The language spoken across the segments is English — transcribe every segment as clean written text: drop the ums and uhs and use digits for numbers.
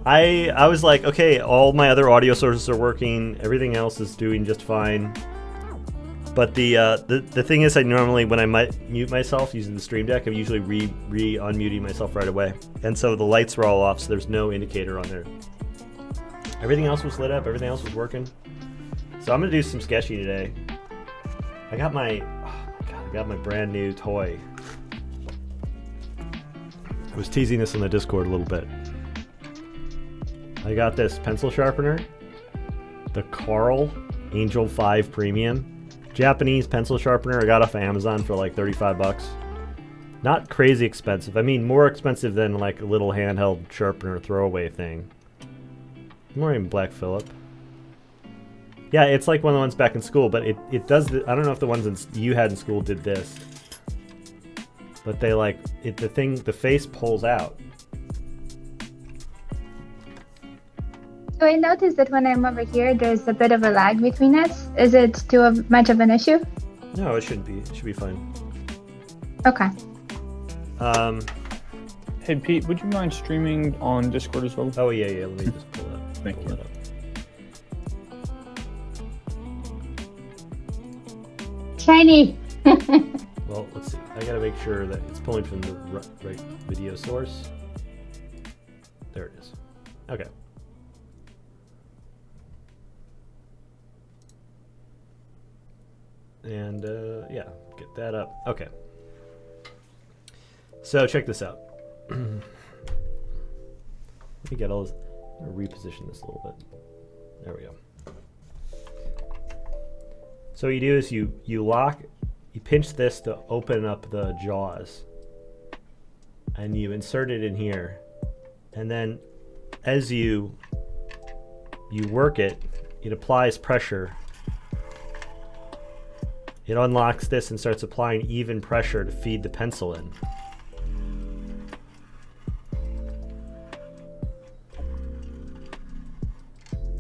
I was like, okay, all my other audio sources are working. Everything else is doing just fine. But the thing is, I normally, when I mute myself using the Stream Deck, I'm usually unmuting myself right away. And so the lights were all off, so there's no indicator on there. Everything else was lit up. Everything else was working. So I'm gonna do some sketching today. I got my brand new toy. I was teasing this on the Discord a little bit. I got this pencil sharpener, the Carl Angel 5 Premium. Japanese pencil sharpener. I got off of Amazon for like 35 bucks. Not crazy expensive. I mean, more expensive than like a little handheld sharpener throwaway thing. I'm wearing Black Phillip. Yeah, it's like one of the ones back in school, but it does. I don't know if the ones you had in school did this, but they like it. The face pulls out. So I noticed that when I'm over here, there's a bit of a lag between us. Is it too much of an issue? No, it shouldn't be. It should be fine. Okay. Hey Pete, would you mind streaming on Discord as well? Oh yeah. Let me just pull that. Thank you. That up. Shiny. Well, let's see. I gotta make sure that it's pulling from the right video source. There it is. Okay. And yeah, get that up. Okay. So check this out. Let me get all this. I'm gonna reposition this a little bit. There we go. So what you do is you pinch this to open up the jaws, and you insert it in here, and then as you work it, it applies pressure. It unlocks this and starts applying even pressure to feed the pencil in.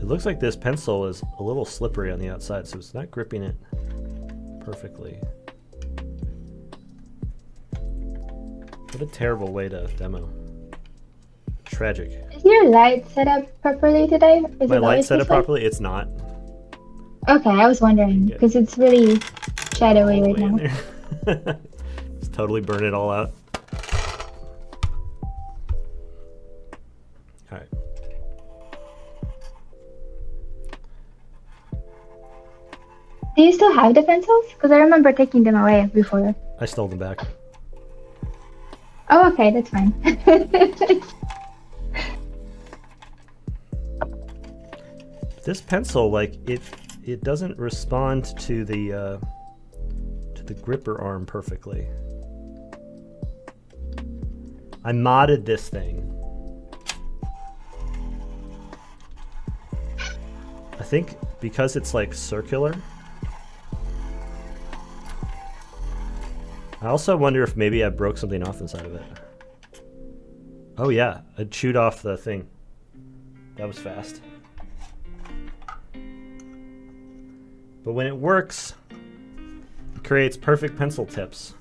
It looks like this pencil is a little slippery on the outside, so it's not gripping it perfectly. What a terrible way to demo. Tragic. Is your light set up properly today? Is My it light always set this up way? properly? It's not. Okay, I was wondering because it's really shadowy right Way in now. there. Just totally burn it all out. All right. Do you still have the pencils? Because I remember taking them away before. I stole them back. Oh, okay, that's fine. This pencil, like it doesn't respond to the gripper arm perfectly. I modded this thing. I think because it's like circular. I also wonder if maybe I broke something off inside of it. Oh yeah, I chewed off the thing. That was fast. But when it works, it creates perfect pencil tips.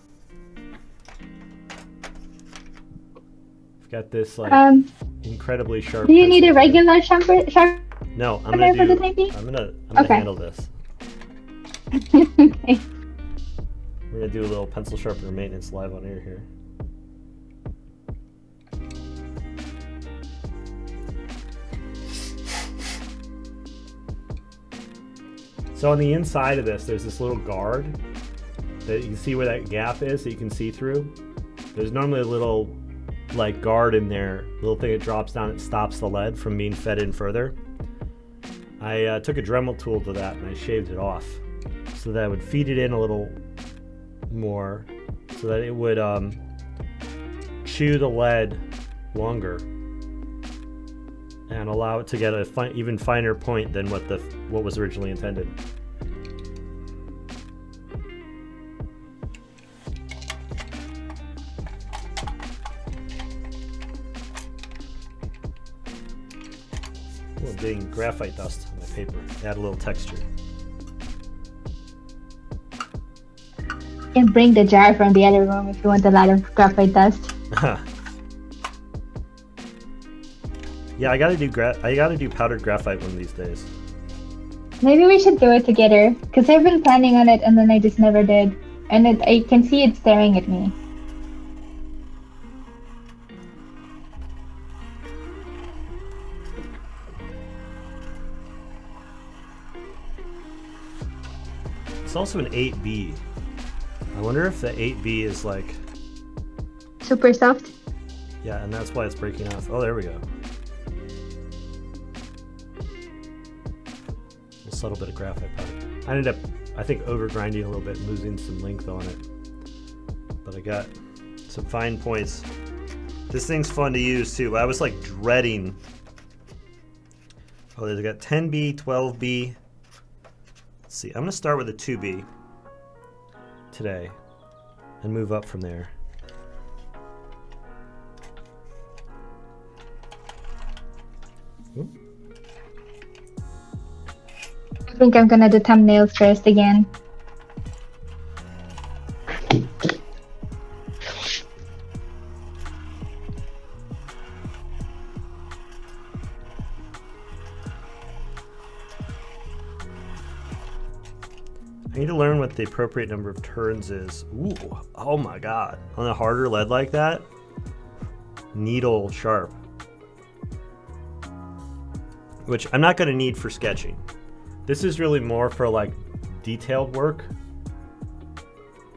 I've got this like incredibly sharp. Do you need a pencil here. regular sharpener? No, I'm for the gonna time being? I'm gonna Okay. handle this. Okay. We're gonna do a little pencil sharpener maintenance live on air here. So on the inside of this, there's this little guard that you can see where that gap is that you can see through. There's normally a little like guard in there, little thing that drops down, it stops the lead from being fed in further. I took a Dremel tool to that and I shaved it off so that I would feed it in a little more so that it would chew the lead longer and allow it to get a even finer point than what was originally intended. A little dang graphite dust on my paper. Add a little texture. You can bring the jar from the other room if you want a lot of graphite dust. Yeah, I gotta do powdered graphite one of these days. Maybe we should do it together, because I've been planning on it and then I just never did. And I can see it staring at me. It's also an 8B. I wonder if the 8B is like... Super soft? Yeah, and that's why it's breaking off. Oh, there we go. A subtle bit of graphite powder. I ended up, I think, over grinding a little bit and losing some length on it. But I got some fine points. This thing's fun to use too. I was like dreading. Oh, they got 10B, 12B. Let's see, I'm gonna start with a 2B today and move up from there. Ooh. I think I'm gonna do thumbnails first again. I need to learn what the appropriate number of turns is. Ooh, oh my god. On a harder lead like that, needle sharp. Which I'm not gonna need for sketching. This is really more for like detailed work.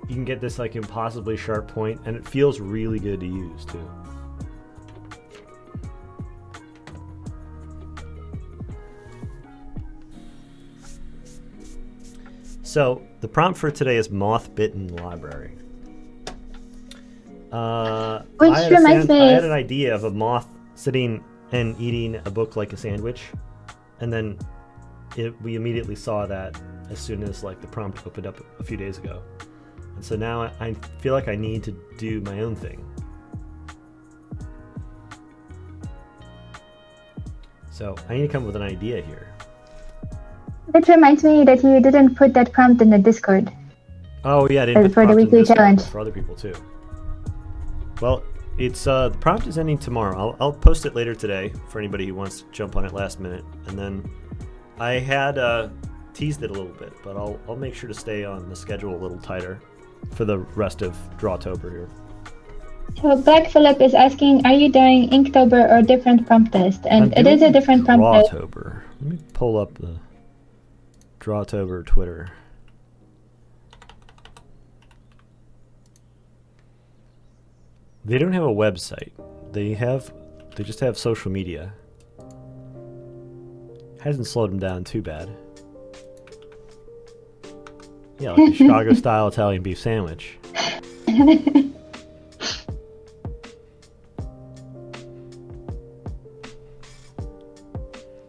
You can get this like impossibly sharp point and it feels really good to use too. So the prompt for today is Moth Librarian. Which reminds me... I had an idea of a moth sitting and eating a book like a sandwich, and then we immediately saw that as soon as like the prompt opened up a few days ago. And so now I feel like I need to do my own thing. So I need to come up with an idea here. It reminds me that you didn't put that prompt in the Discord. Oh yeah, I didn't put for the prompt in weekly Discord, challenge. for other people too. Well, it's the prompt is ending tomorrow. I'll post it later today for anybody who wants to jump on it last minute. And then I had teased it a little bit, but I'll make sure to stay on the schedule a little tighter for the rest of Drawtober here. So Black Phillip is asking, are you doing Inktober or different prompt test? And it is a different prompt test. Drawtober. Let me pull up the Drawtober Twitter. They don't have a website. They just have social media. Hasn't slowed them down too bad. Yeah, like a Chicago style Italian beef sandwich.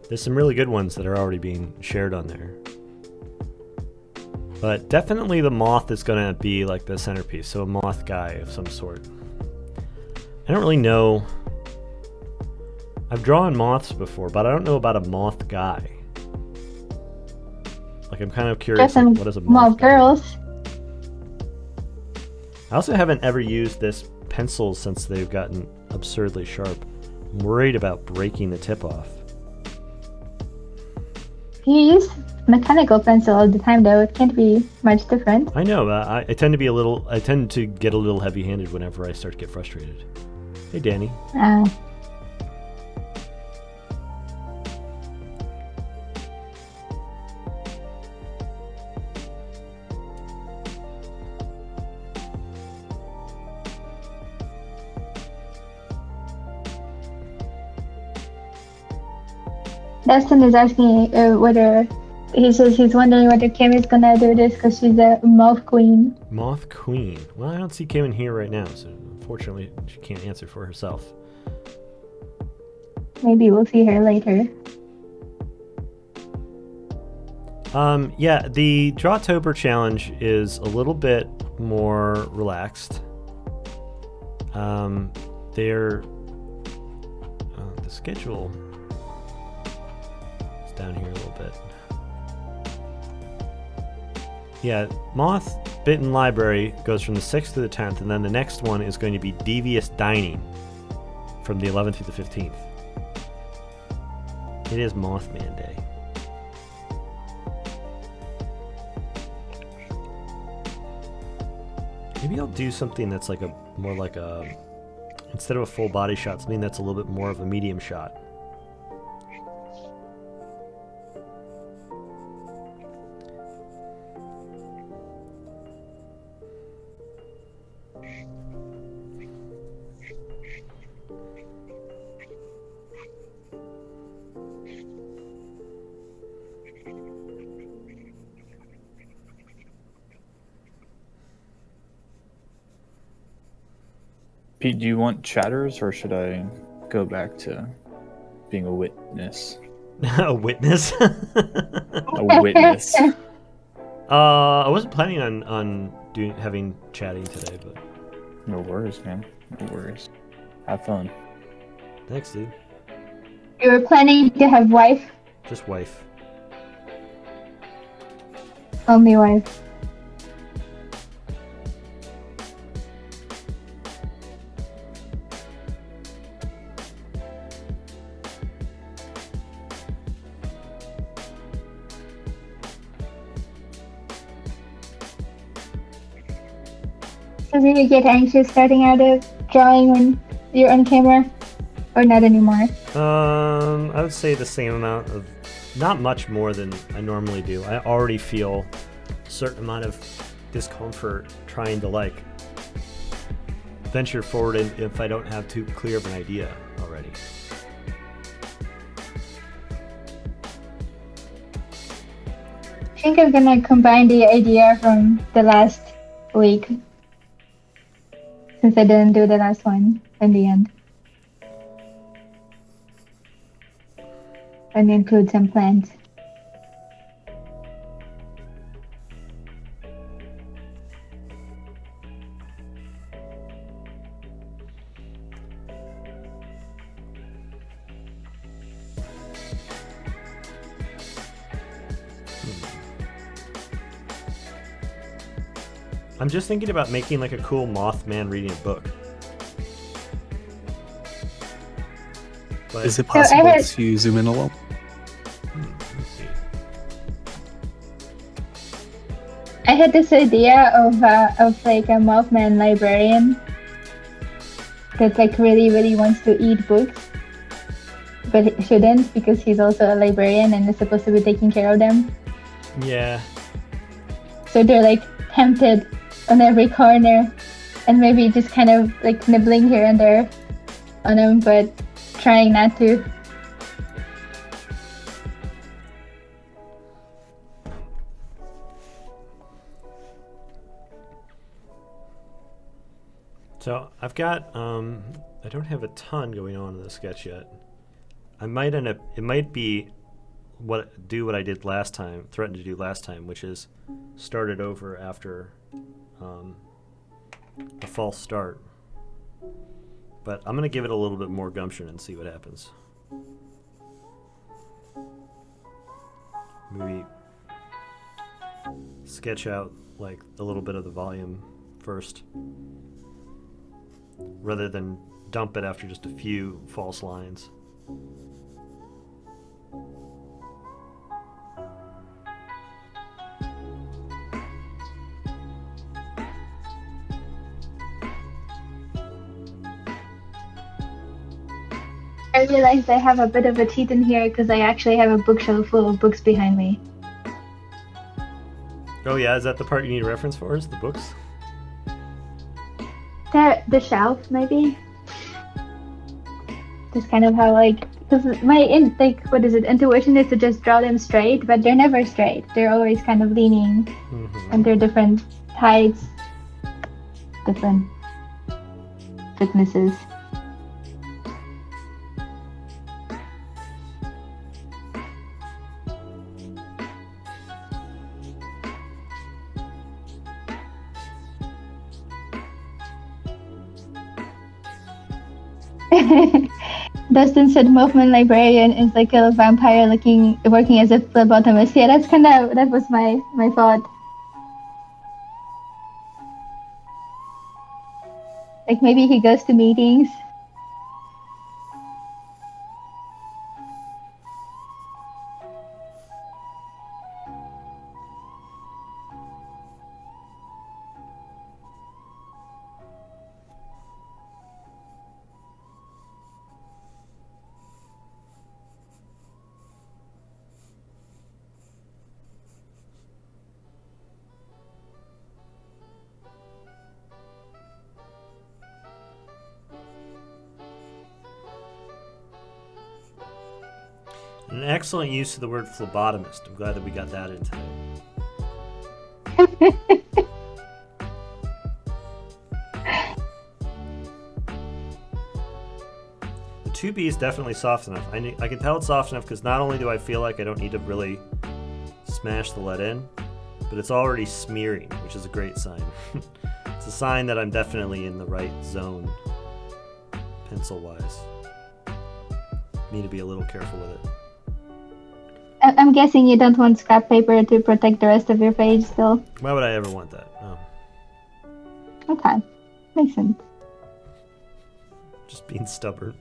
There's some really good ones that are already being shared on there. But definitely the moth is going to be like the centerpiece, so a moth guy of some sort. I don't really know. I've drawn moths before, but I don't know about a moth guy. Like, I'm kind of curious, like, what is a moth guy? Girls. I also haven't ever used this pencil since they've gotten absurdly sharp. I'm worried about breaking the tip off. You use mechanical pencil all the time, though. It can't be much different. I know, but I tend to get a little heavy-handed whenever I start to get frustrated. Hey, Danny. Dustin is asking whether he says he's wondering whether Kim is gonna do this because she's a moth queen. Moth queen. Well, I don't see Kim in here right now, so unfortunately she can't answer for herself. Maybe we'll see her later. Yeah, the Drawtober challenge is a little bit more relaxed. The schedule is down here a little bit. Yeah, Moth Library goes from the 6th to the 10th, and then the next one is going to be Devious Dining from the 11th to the 15th. It is Mothman Day. Maybe I'll do something that's like more like a, instead of a full body shot, something that's a little bit more of a medium shot. Pete, do you want chatters, or should I go back to being a witness? A witness? A witness. I wasn't planning on having chatting today, but No worries, man. No worries. Have fun. thanks, dude. You were planning to have wife? Just wife. Only wife. So do you get anxious starting out of drawing when you're on camera? Or not anymore? I would say the same amount of, not much more than I normally do. I already feel a certain amount of discomfort trying to like venture forward if I don't have too clear of an idea already. I think I'm gonna combine the idea from the last week, since I didn't do the last one in the end, and include some plans. I'm just thinking about making like a cool Mothman reading a book. But, Is it possible had- to zoom in a little? let's see. I had this idea of like a Mothman librarian that like really wants to eat books, but he shouldn't because he's also a librarian and is supposed to be taking care of them. Yeah. So they're like tempted on every corner, and maybe just kind of like nibbling here and there on them, but trying not to. So I've got I don't have a ton going on in the sketch yet. I might end up, it might be what I did last time, threatened to do last time, which is start it over after a false start. But I'm gonna give it a little bit more gumption and see what happens. Maybe sketch out like a little bit of the volume first, rather than dump it after just a few false lines. I realized I have a bit of a cheat in here because I actually have a bookshelf full of books behind me. Oh yeah, is that the part you need a reference for? Is the books? The shelf, maybe. Just kind of how like, because my intuition is to just draw them straight, but they're never straight. They're always kind of leaning, Mm-hmm. and they're different heights, different thicknesses. Dustin said Mothman Librarian is like a vampire working as a phlebotomist. Yeah, that was my thought. Like maybe he goes to meetings. An excellent use of the word phlebotomist. I'm glad that we got that in today. The 2B is definitely soft enough. I can tell it's soft enough because not only do I feel like I don't need to really smash the lead in, but it's already smearing, which is a great sign. It's a sign that I'm definitely in the right zone, pencil-wise. Need to be a little careful with it. I'm guessing you don't want scrap paper to protect the rest of your page still. Why would I ever want that? Oh. Okay. Makes sense. Just being stubborn.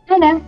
I know.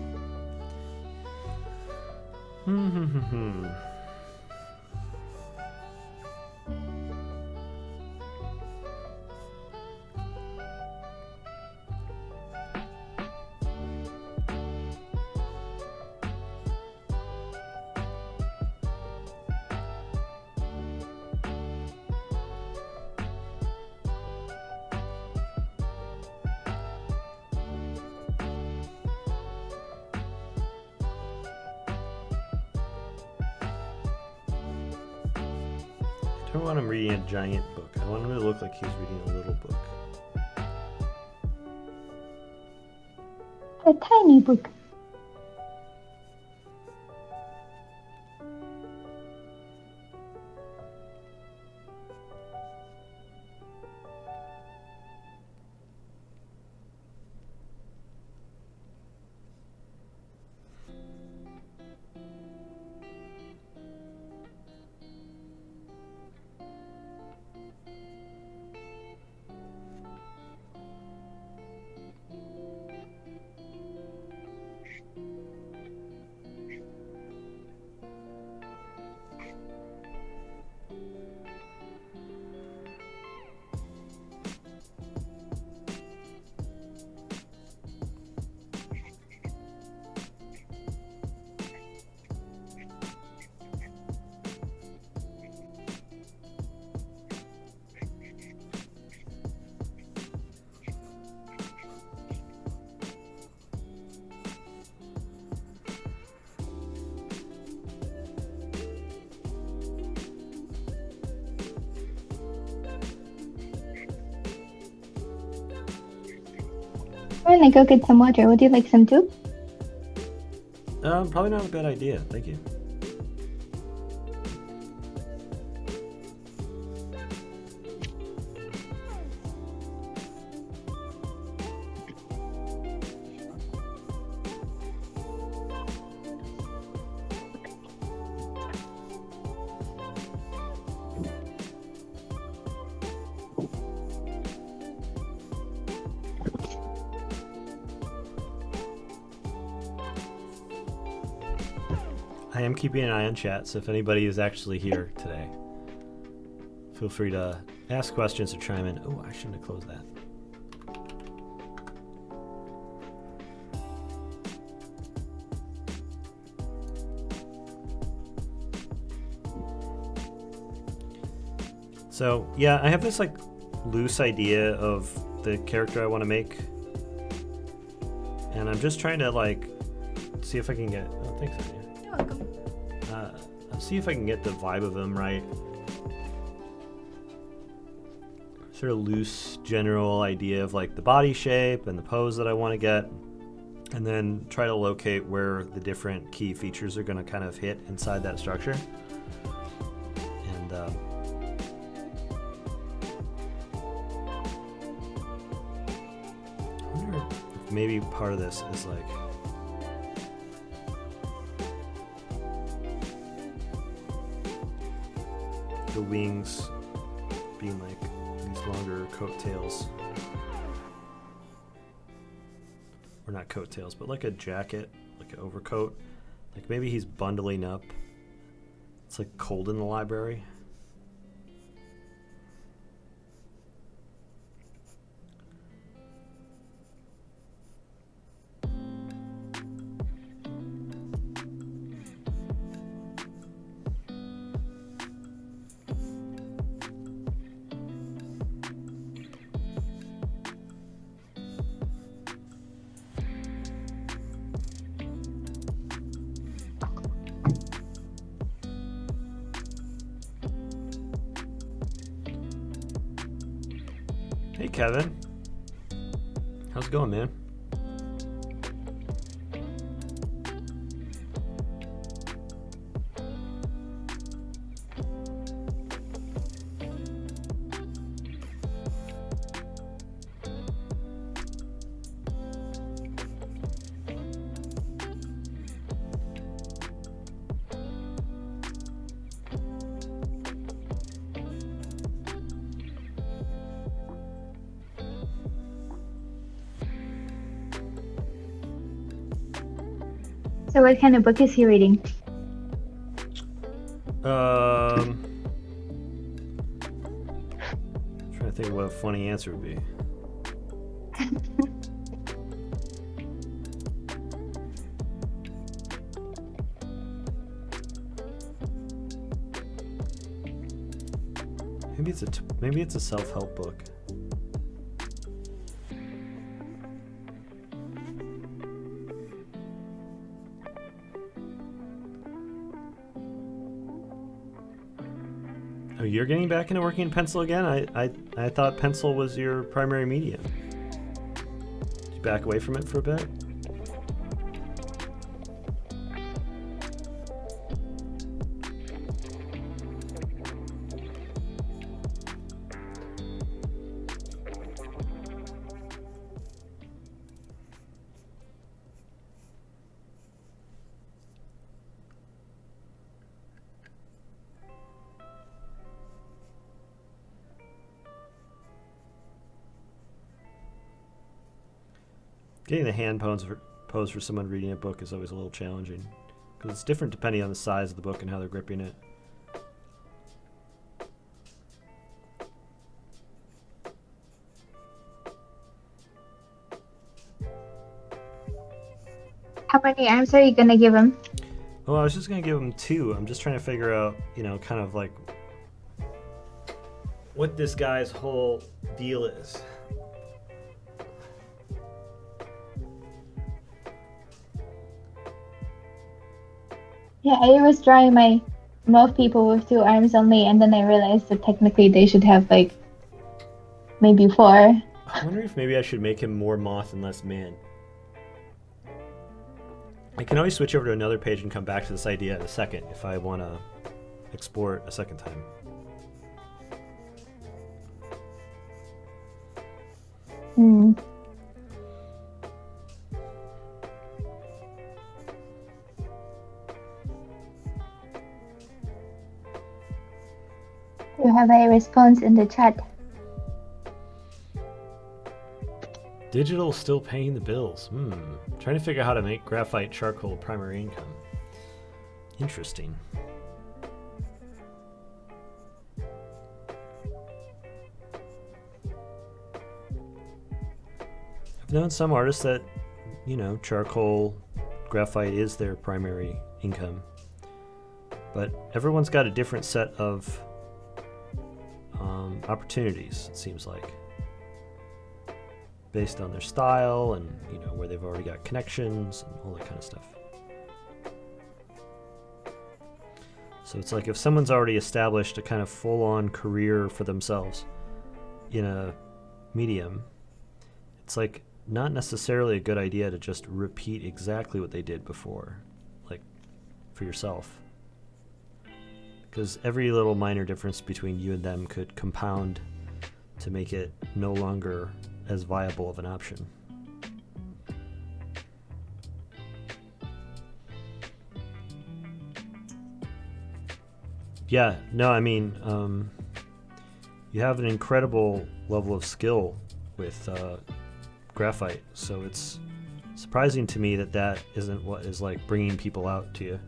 I don't want him reading a giant book. I want him to look like he's reading a little book. A tiny book. I'm gonna go get some water. Would you like some too? Probably not a bad idea. Thank you. I am keeping an eye on chat, so if anybody is actually here today, feel free to ask questions or chime in. Oh, I shouldn't have closed that. So, yeah, I have this like loose idea of the character I want to make. And I'm just trying to like see if I can get, oh, thanks, Anya. You're welcome. See if I can get the vibe of him right. Sort of loose general idea of like the body shape and the pose that I want to get, and then try to locate where the different key features are going to kind of hit inside that structure. And I wonder if maybe part of this is like the wings being like these longer coattails, or not coattails, but like a jacket, like an overcoat. Like maybe he's bundling up. It's like cold in the library. Hey, Kevin. How's it going, man? So what kind of book is he reading? Trying to think of what a funny answer would be. Maybe it's a self-help book. Oh, you're getting back into working in pencil again? I thought pencil was your primary medium. Did you back away from it for a bit? Getting the hand pose for someone reading a book is always a little challenging because it's different depending on the size of the book and how they're gripping it. How many arms are you gonna give him? Well, I was just going to give him 2. I'm just trying to figure out, kind of like what this guy's whole deal is. Yeah, I was drawing my moth people with 2 arms only, and then I realized that technically they should have like maybe 4. I wonder if maybe I should make him more moth and less man. I can always switch over to another page and come back to this idea in a second if I want to explore it a second time. Hmm. You have a response in the chat. Digital still paying the bills. Trying to figure out how to make graphite charcoal primary income. Interesting. I've known some artists that, charcoal, graphite is their primary income. But everyone's got a different set of opportunities, it seems like. Based on their style and, where they've already got connections and all that kind of stuff. So it's like if someone's already established a kind of full-on career for themselves in a medium, it's like not necessarily a good idea to just repeat exactly what they did before, like for yourself. Because every little minor difference between you and them could compound to make it no longer as viable of an option. Yeah, no, I mean, you have an incredible level of skill with graphite, so it's surprising to me that isn't what is like bringing people out to you.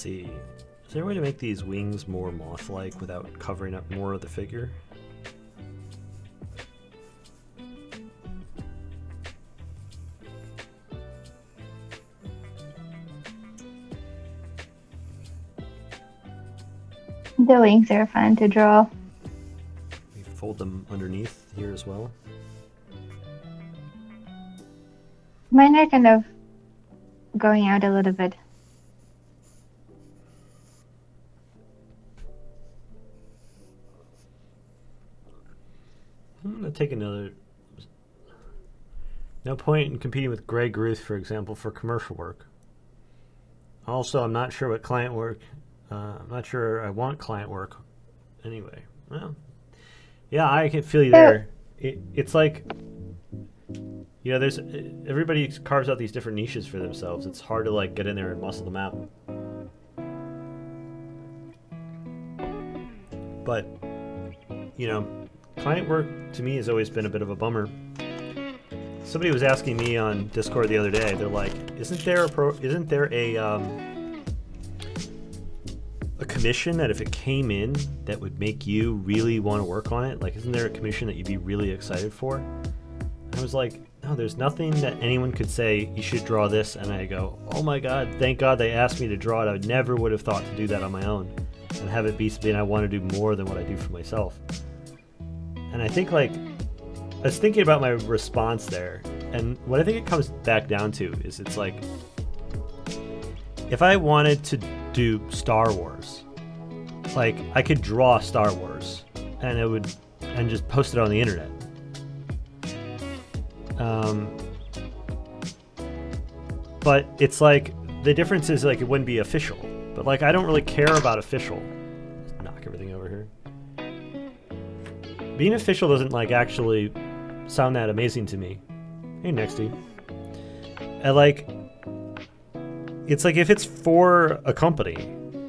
see. Is there a way to make these wings more moth-like without covering up more of the figure? The wings are fun to draw. We fold them underneath here as well. Mine are kind of going out a little bit. I'm gonna take another. No point in competing with Greg Ruth, for example, for commercial work. Also, I'm not sure what client work. I'm not sure I want client work. Anyway, well, yeah, I can feel you there. It's like, there's everybody carves out these different niches for themselves. It's hard to like get in there and muscle them out. But client work to me has always been a bit of a bummer. Somebody was asking me on Discord the other day. They're like, "Isn't there a commission that if it came in that would make you really want to work on it? Like, isn't there a commission that you'd be really excited for?" And I was like, "No, there's nothing that anyone could say you should draw this." And I go, "Oh my God, thank God they asked me to draw it. I never would have thought to do that on my own and have it be something I want to do more than what I do for myself." And I think I was thinking about my response there, and what I think it comes back down to is it's like, if I wanted to do Star Wars, like I could draw Star Wars and just post it on the internet. But it's like, the difference is like it wouldn't be official, but like I don't really care about official. Just knock everything over here. Being official doesn't like actually sound that amazing to me. Hey, Nexty. It's like if it's for a company,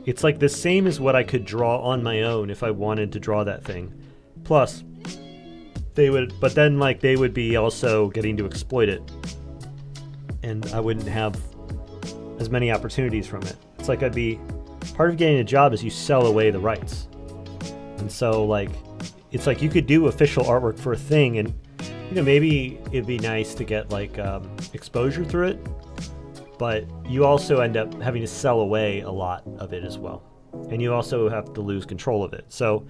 it's like the same as what I could draw on my own if I wanted to draw that thing. Plus, they would be also getting to exploit it, and I wouldn't have as many opportunities from it. It's like part of getting a job is you sell away the rights, and so like. It's like you could do official artwork for a thing, and maybe it'd be nice to get like exposure through it, but you also end up having to sell away a lot of it as well, and you also have to lose control of it. So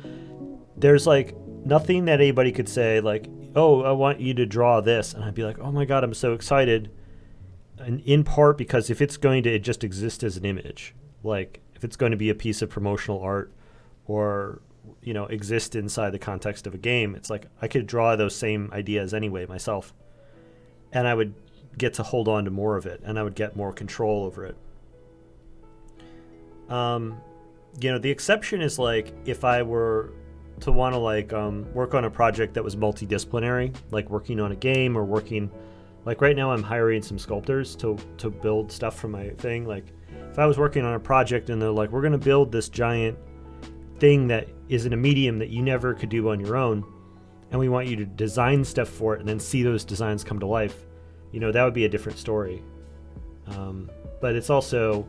there's like nothing that anybody could say like, "Oh, I want you to draw this," and I'd be like, "Oh my God, I'm so excited." And in part because if it's going to just exist as an image, like if it's going to be a piece of promotional art or exist inside the context of a game, it's like I could draw those same ideas anyway myself, and I would get to hold on to more of it, and I would get more control over it. The exception is like if I were to want to work on a project that was multidisciplinary, like working on a game or working, like right now I'm hiring some sculptors to build stuff for my thing. Like if I was working on a project and they're like, "We're going to build this giant thing that is in a medium that you never could do on your own, and we want you to design stuff for it and then see those designs come to life," that would be a different story. But it's also,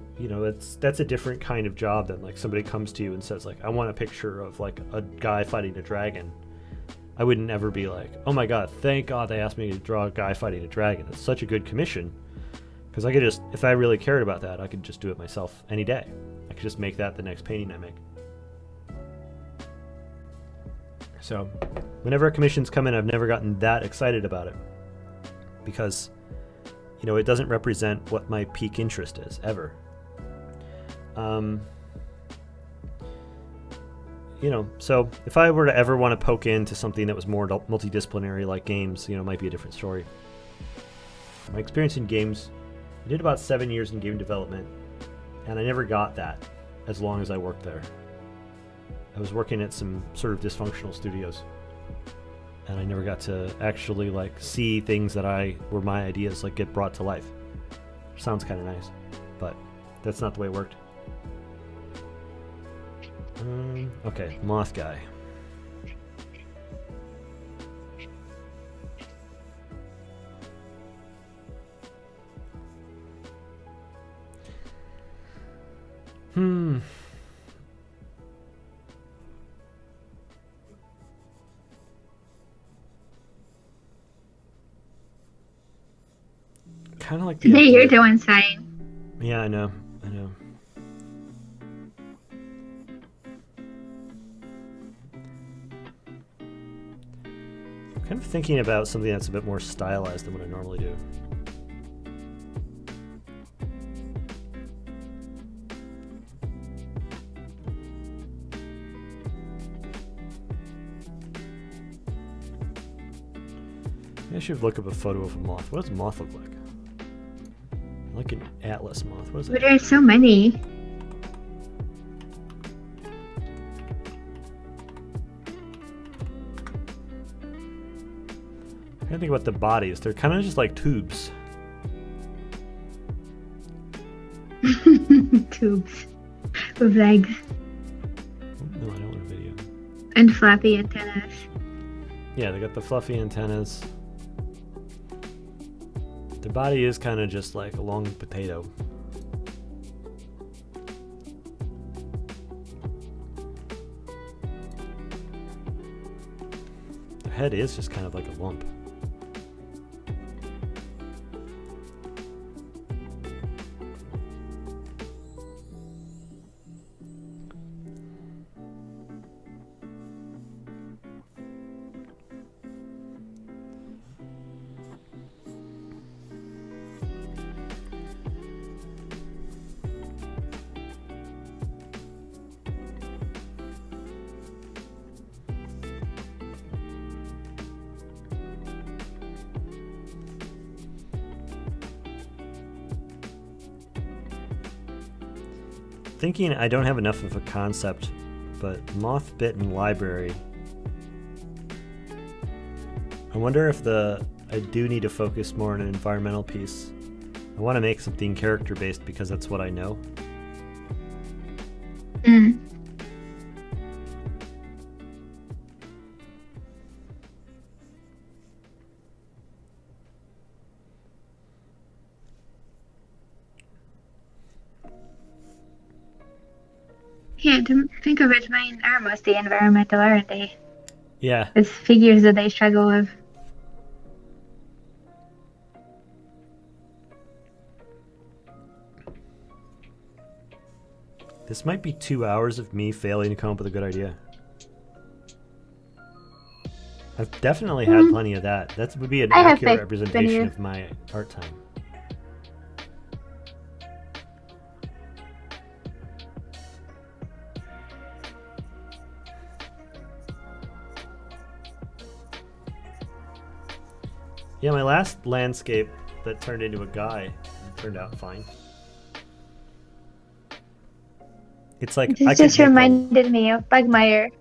that's a different kind of job than like somebody comes to you and says like, "I want a picture of like a guy fighting a dragon." I wouldn't ever be like, "Oh my God, thank God they asked me to draw a guy fighting a dragon. It's such a good commission." Because I could just, if I really cared about that, I could just do it myself any day. I could just make that the next painting I make. So whenever commissions come in, I've never gotten that excited about it because, it doesn't represent what my peak interest is ever. So if I were to ever want to poke into something that was more multidisciplinary like games, it might be a different story. My experience in games, I did about 7 years in game development, and I never got that as long as I worked there. I was working at some sort of dysfunctional studios, and I never got to actually see things that were my ideas get brought to life. Sounds kind of nice, but that's not the way it worked. Okay, Moth guy. kind of like the Today you're idea. the one sighing. Yeah, I know. I know. I'm kind of thinking about something that's a bit more stylized than what I normally do. I should look up a photo of a moth. What does a moth look like? Like an atlas moth. What is But that? there's so many. I gotta think about the bodies. They're kind of just like tubes. Tubes with legs Oh, no, I don't want a video. and flappy antennas. Yeah, they got the fluffy antennas. Their body is kind of just like a long potato. Their head is just kind of like a lump. Thinking I don't have enough of a concept, but Moth Bitten Library. I wonder if I do need to focus more on an environmental piece. I want to make something character based because that's what I know. Mm. Yeah, to think of it, mine are mostly environmental, aren't they? Yeah. It's figures that I struggle with. This might be 2 hours of me failing to come up with a good idea. I've definitely had plenty of that. That would be an I have accurate faith in representation you. of my art time. Yeah, my last landscape that turned into a guy turned out fine. It's like This just reminded me of Pugmire.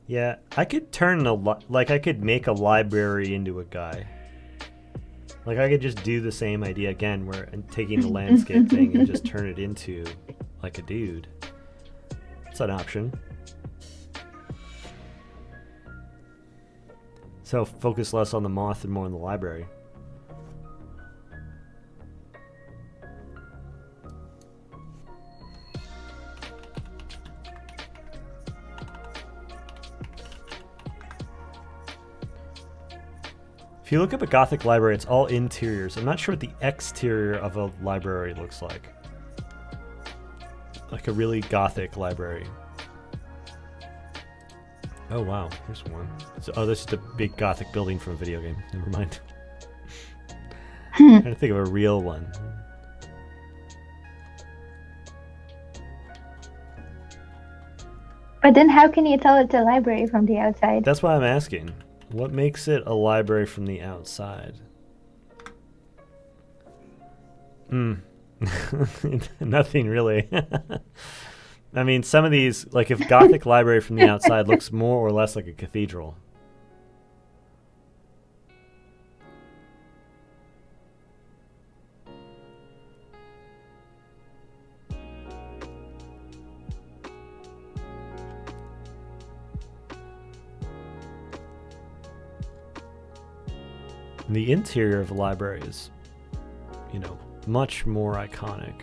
Yeah, I could turn I could make a library into a guy. Like I could just do the same idea again, where I'm taking the landscape thing and just turn it into like a dude. It's an option. So focus less on the moth and more on the library. If you look up a Gothic library, it's all interiors. I'm not sure what the exterior of a library looks like. Like a really Gothic library. Oh wow, here's one. Oh, this is a big Gothic building from a video game. Never mind. I'm trying to think of a real one. But then how can you tell it's a library from the outside? That's why I'm asking. What makes it a library from the outside? Nothing really. I mean, some of these, like if Gothic library from the outside looks more or less like a cathedral. And the interior of the library is, you know, much more iconic.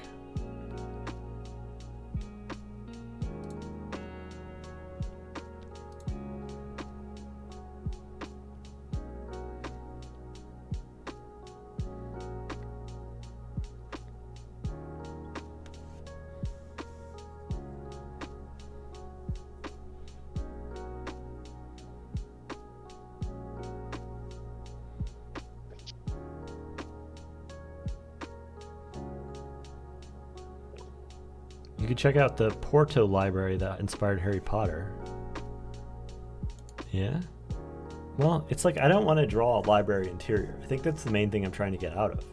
You could check out the Porto library that inspired Harry Potter. Yeah? Well, it's like I don't want to draw a library interior. I think that's the main thing I'm trying to get out of.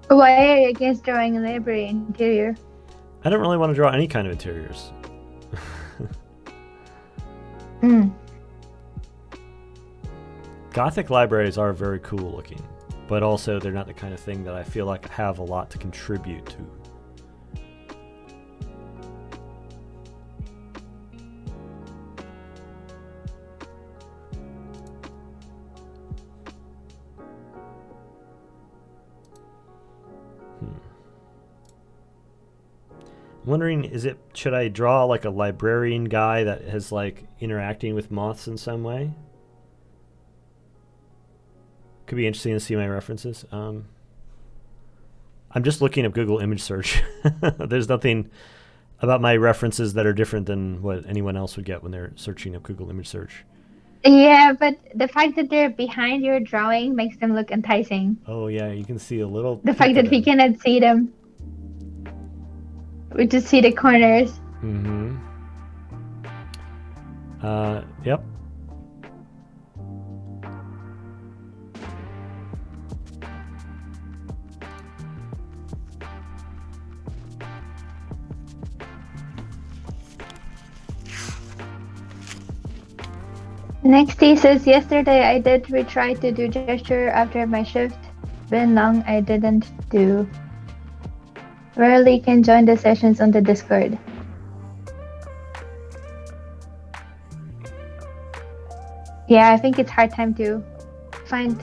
Why are you against drawing a library interior? I don't really want to draw any kind of interiors. Gothic libraries are very cool looking, but also they're not the kind of thing that I feel like I have a lot to contribute to. I'm wondering, should I draw like a librarian guy that has like interacting with moths in some way? Could be interesting to see my references. I'm just looking up Google image search. There's nothing about my references that are different than what anyone else would get when they're searching up Google image search. Yeah, but the fact that they're behind your drawing makes them look enticing. Oh yeah, you can see a little. The fact that we cannot see them. We just see the corners. Mm-hmm. Yep. Next he says, yesterday I did retry to do gesture after my shift. Been long I didn't do. Rarely can join the sessions on the Discord. Yeah, I think it's hard to find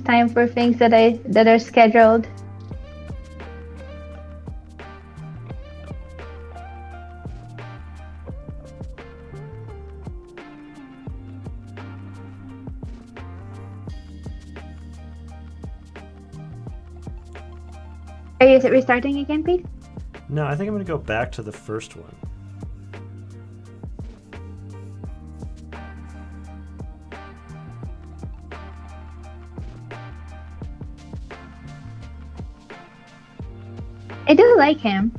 time for things that are scheduled. Are you restarting again, Pete? No, I think I'm going to go back to the first one. I do like him.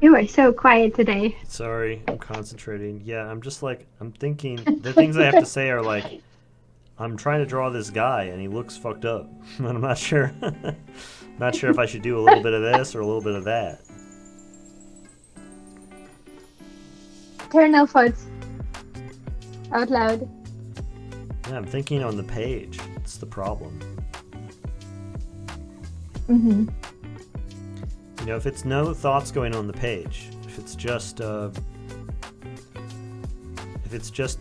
You are so quiet today. Sorry, I'm concentrating. Yeah, I'm just like, I'm thinking, the things I have to say are like, I'm trying to draw this guy and he looks fucked up. And I'm not sure. Not sure if I should do a little bit of this or a little bit of that. Eternal thoughts. Out loud. Yeah, I'm thinking on the page. It's the problem. Mm-hmm. You know, if it's no thoughts going on the page, if it's just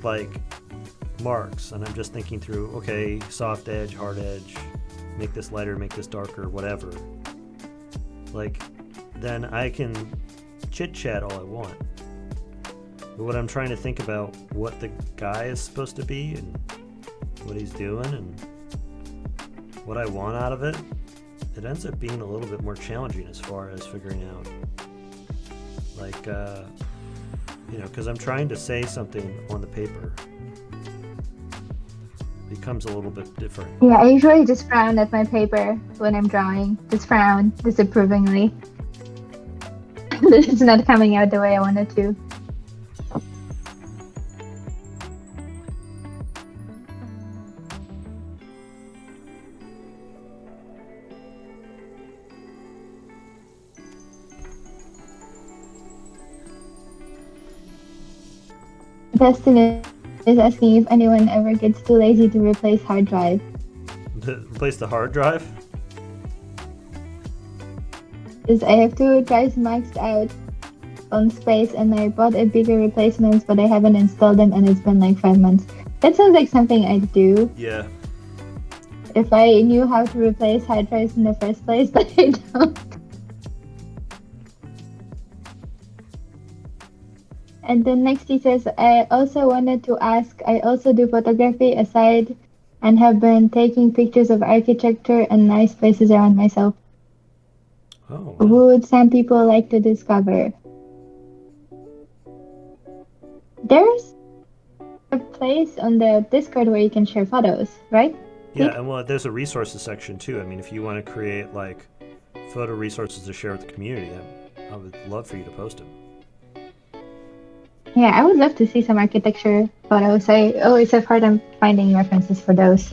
like marks, and I'm just thinking through, okay, soft edge, hard edge, make this lighter, make this darker, whatever. Like, then I can chit-chat all I want. But when I'm trying to think about what the guy is supposed to be and what he's doing and what I want out of it, it ends up being a little bit more challenging as far as figuring out, like, you know, because I'm trying to say something on the paper. It becomes a little bit different. Yeah, I usually just frown at my paper when I'm drawing. Just frown disapprovingly. It's not coming out the way I want it to. Destiny is asking if anyone ever gets too lazy to replace hard drive. Replace the hard drive? Because I have 2 drives maxed out on space, and I bought a bigger replacements, but I haven't installed them, and it's been like 5 months. That sounds like something I'd do Yeah. if I knew how to replace hard drives in the first place, but I don't. And then next he says, I also wanted to ask, I also do photography aside and have been taking pictures of architecture and nice places around myself. Oh. Who Wow. would some people like to discover? There's a place on the Discord where you can share photos, right? Yeah, and well, there's a resources section too. I mean, if you want to create like photo resources to share with the community, I would love for you to post them. Yeah, I would love to see some architecture photos. I always have hard time finding references for those.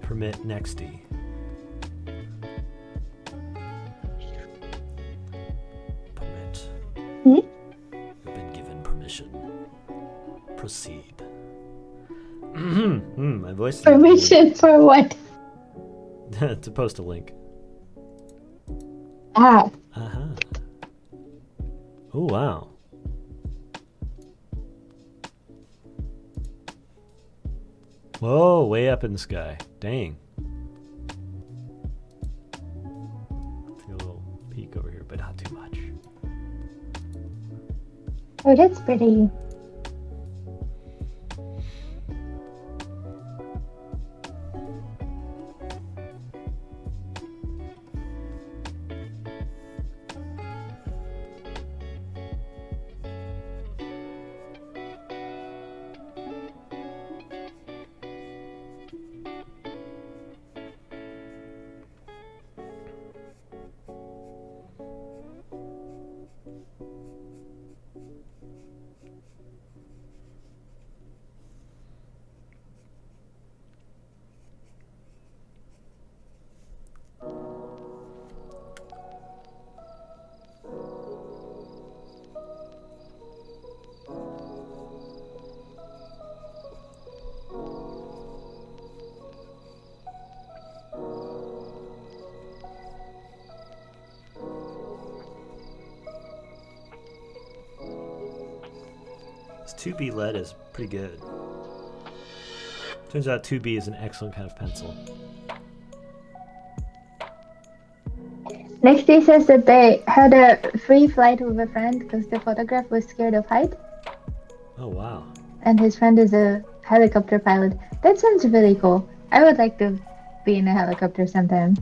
Permit nexty. Permit. You've been given permission. Proceed. My voice is Permission for what? to post a link. Ah, Uh-huh. Oh, wow. Whoa, way up in the sky. Dang. Take a little peek over here, but not too much. oh, that's pretty. This 2B lead is pretty good. Turns out 2B is an excellent kind of pencil. Next, he says that they had a free flight with a friend because the photograph was scared of height, Oh, wow. and his friend is a helicopter pilot. That sounds really cool. I would like to be in a helicopter sometime.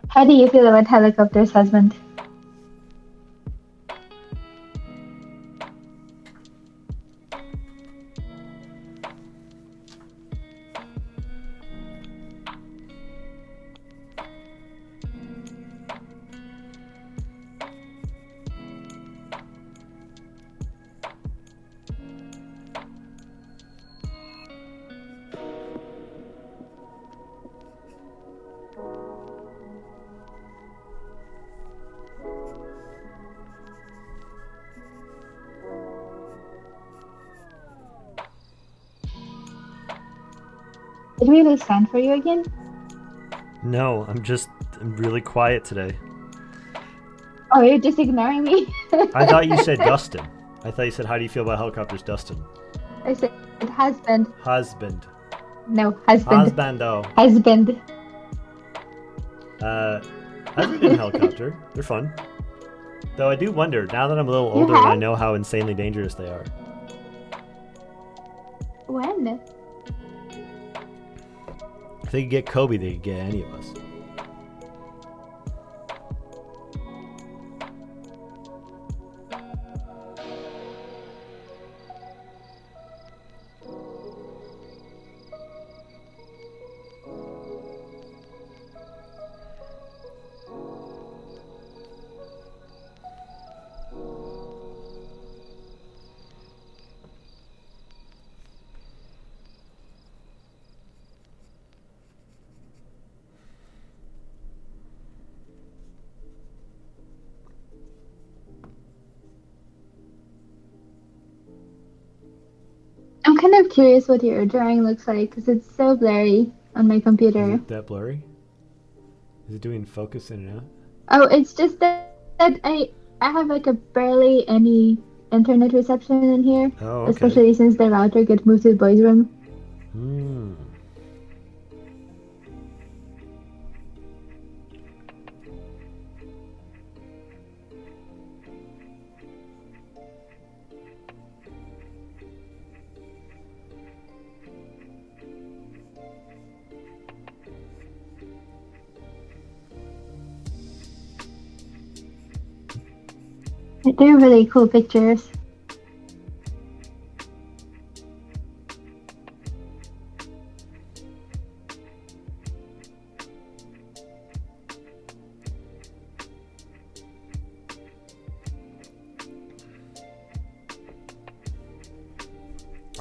How do you feel about helicopters, husband? Did we lose sound for you again? No, I'm really quiet today. Oh, you're just ignoring me? I thought you said Dustin. I thought you said, how do you feel about helicopters, Dustin? I said husband. Husband. No, husband. Husbando. Husband. I've ridden a helicopter. They're fun. Though I do wonder, now that I'm a little older and I know how insanely dangerous they are. When? If they could get Kobe, they could get any of us. I'm kind of curious what your drawing looks like because it's so blurry on my Is computer. it that blurry? Is it doing focus in and out? Oh, it's just that I have like a barely any internet reception in here, Oh, okay. especially since the router got moved to the boys' room. Hmm. They're really cool pictures.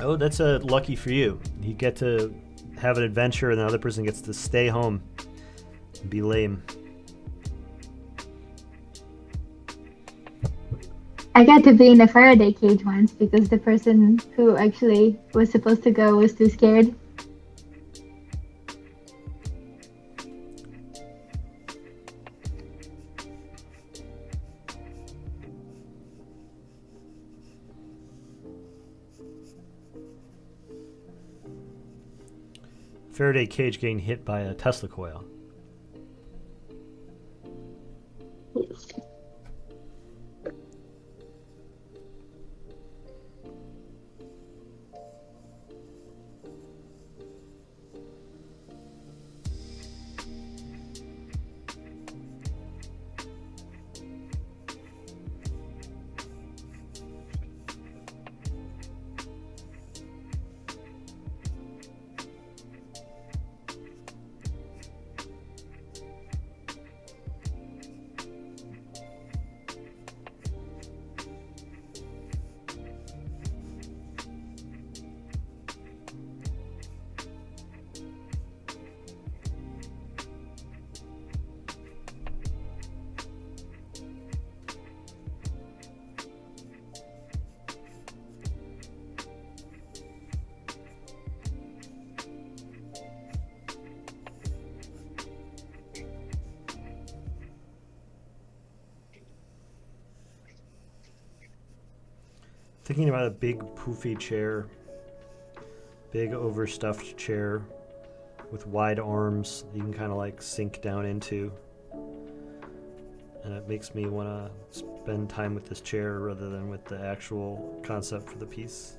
Oh, that's a lucky for you. You get to have an adventure, and the other person gets to stay home and be lame. I got to be in a Faraday cage once because the person who actually was supposed to go was too scared. Faraday cage getting hit by a Tesla coil. Yes. Thinking about a big poofy chair, big overstuffed chair with wide arms that you can kind of like sink down into. And it makes me want to spend time with this chair rather than with the actual concept for the piece.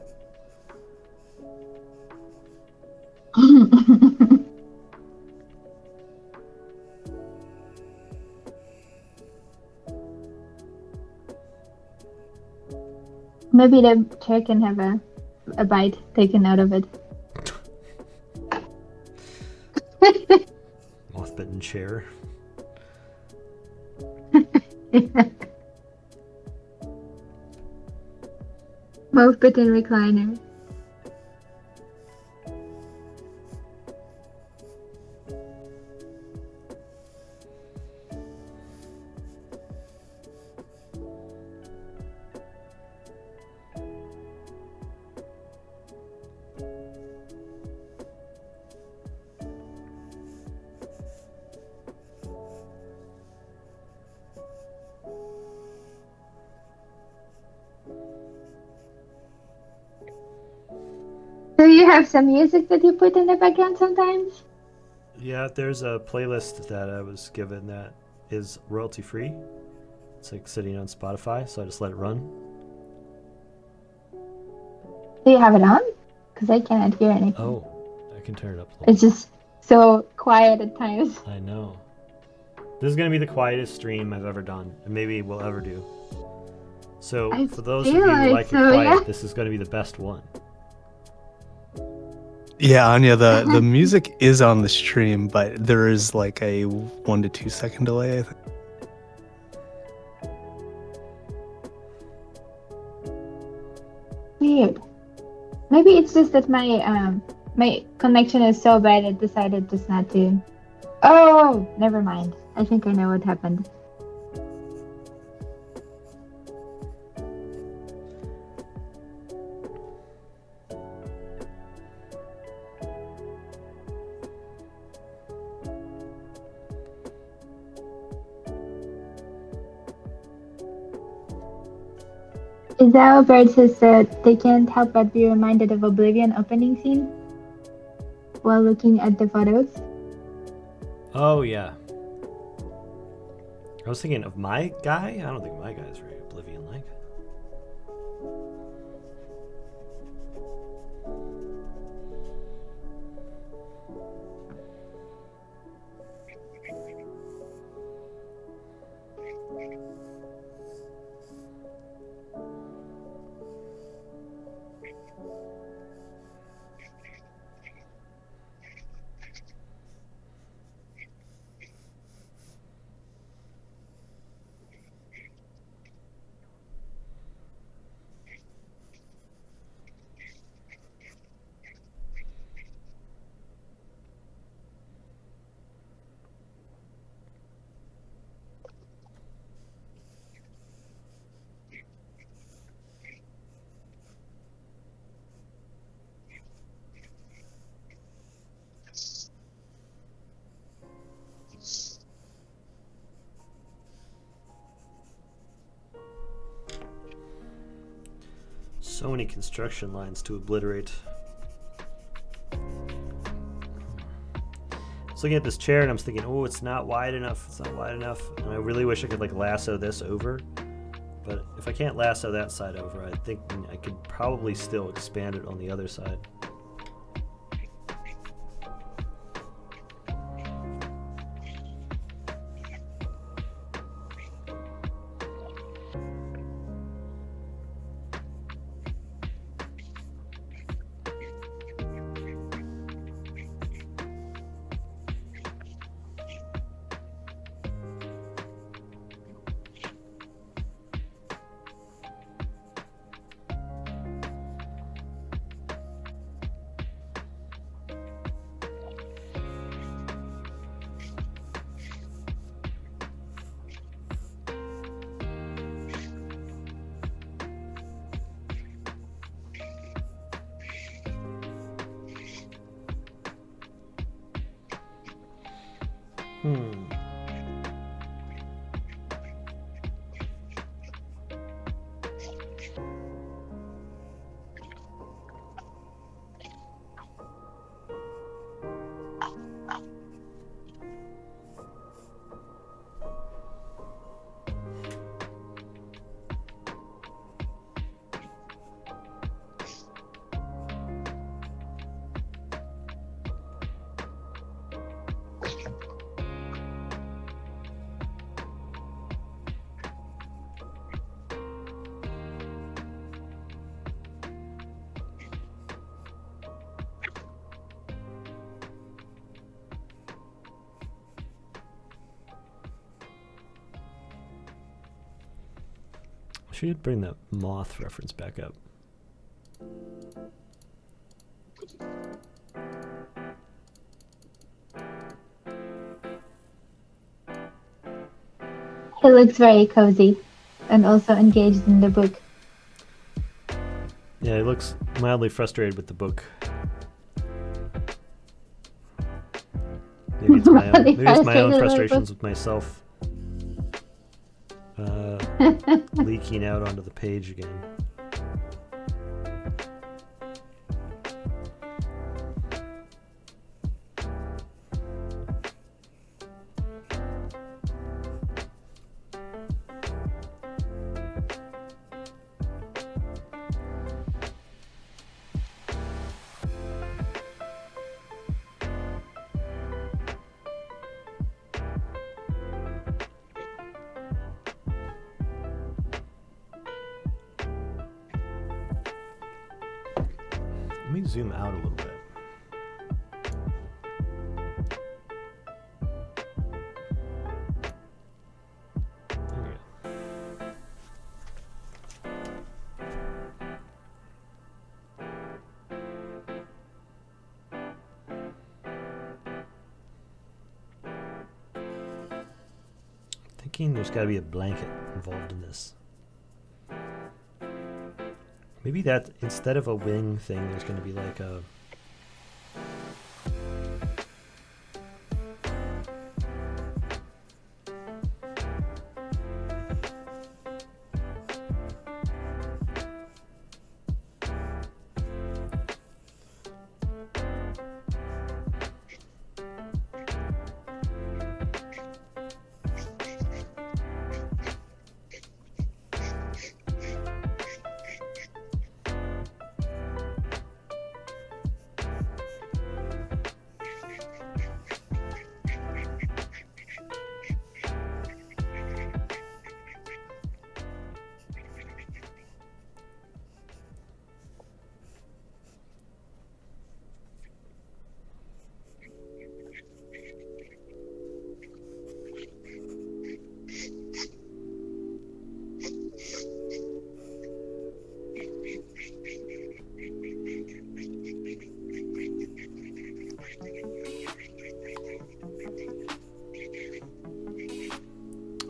Maybe the chair can have a bite taken out of it. Moth-bitten chair. Moth-bitten recliner. Do you have some music that you put in the background sometimes? Yeah, there's a playlist that I was given that is royalty free. It's like sitting on Spotify, so I just let it run. Do you have it on? because I cannot hear anything. Oh, I can turn it up a little. It's just so quiet at times. I know. This is going to be the quietest stream I've ever done, and maybe will ever do. So, I for those of feel you who like like it so, quiet, yeah. this is going to be the best one. Yeah, Anya, the music is on the stream, but there is like a 1 to 2 second delay, I think. Weird. Maybe it's just that my connection is so bad it decided just not to. Oh, never mind. I think I know what happened. Isao Bird says that they can't help but be reminded of Oblivion opening scene while looking at the photos. Oh, yeah. I was thinking of my guy. I don't think my guy's very Oblivion-like. So many construction lines to obliterate. I was looking at this chair and I was thinking, oh, it's not wide enough. It's not wide enough. And I really wish I could like lasso this over. But if I can't lasso that side over, I think I could probably still expand it on the other side. Should bring the Moth reference back up. He looks very cozy and also engaged in the book. Yeah, he looks mildly frustrated with the book. Maybe it's my own frustrations with myself leaking out onto the page again. zoom out a little bit. There we go. Thinking there's got to be a blanket involved in this. Maybe that instead of a wing thing, there's going to be like a...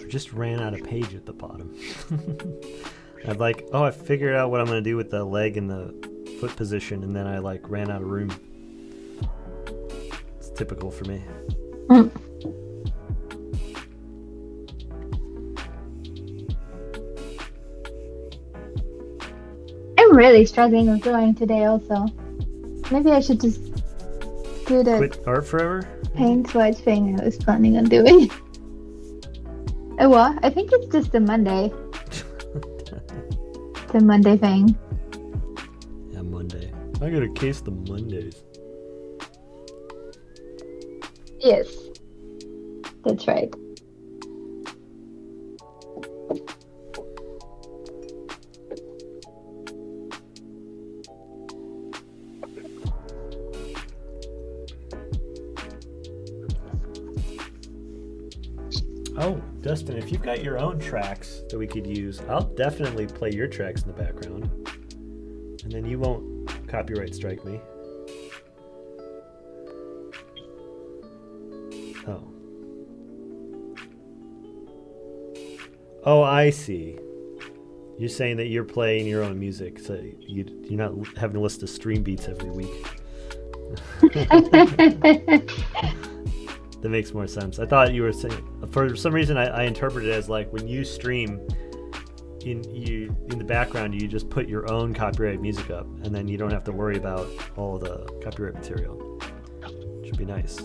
just ran out of page at the bottom. I'd like, oh, I figured out what I'm going to do with the leg and the foot position, and then I like ran out of room. It's typical for me. I'm really struggling with drawing today also. Maybe I should just do the Quit art forever? paint swatch thing I was planning on doing. Oh, what? I think it's just a Monday. The Monday thing. Yeah, Monday. I got a case of the Mondays. Yes. That's right. Oh, Dustin, if you've got your own tracks that we could use, I'll definitely play your tracks in the background. And then you won't copyright strike me. Oh. Oh, I see. You're saying that you're playing your own music, so you're not having to listen to stream beats every week. That makes more sense. I thought you were saying, for some reason I interpreted it as like when you stream in the background, you just put your own copyrighted music up, and then you don't have to worry about all the copyright material. Which would be nice.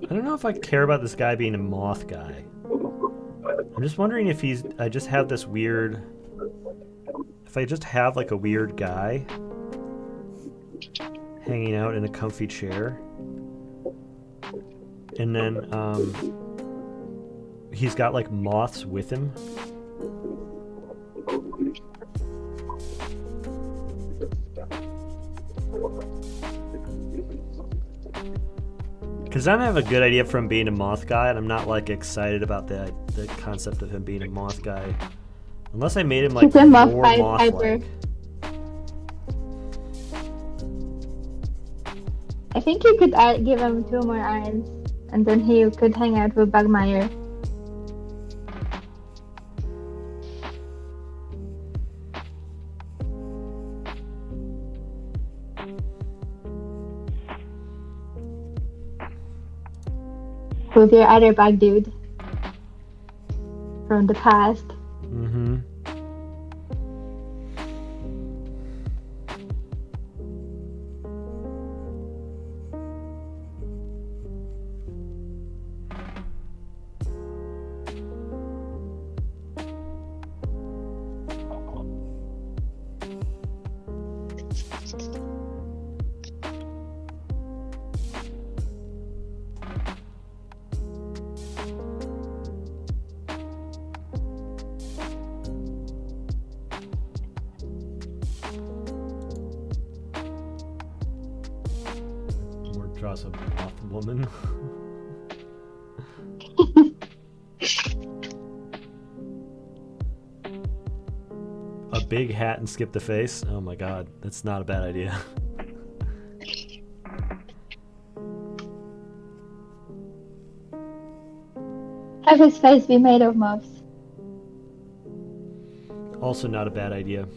I don't know if I care about this guy being a moth guy. I'm just wondering if I just have this weird... If I just have like a weird guy hanging out in a comfy chair, and then he's got like moths with him. Because I don't have a good idea for him being a moth guy, and I'm not like excited about the concept of him being a moth guy, unless I made him like He's a moth more piper. moth-like. I think you could give him 2 more irons, and then he could hang out with Bugmeyer. With your other bug dude from the past. Mm-hmm. Draws a moth woman. A big hat and skip the face? Oh my god, that's not a bad idea. Have his face be made of moths. Also not a bad idea.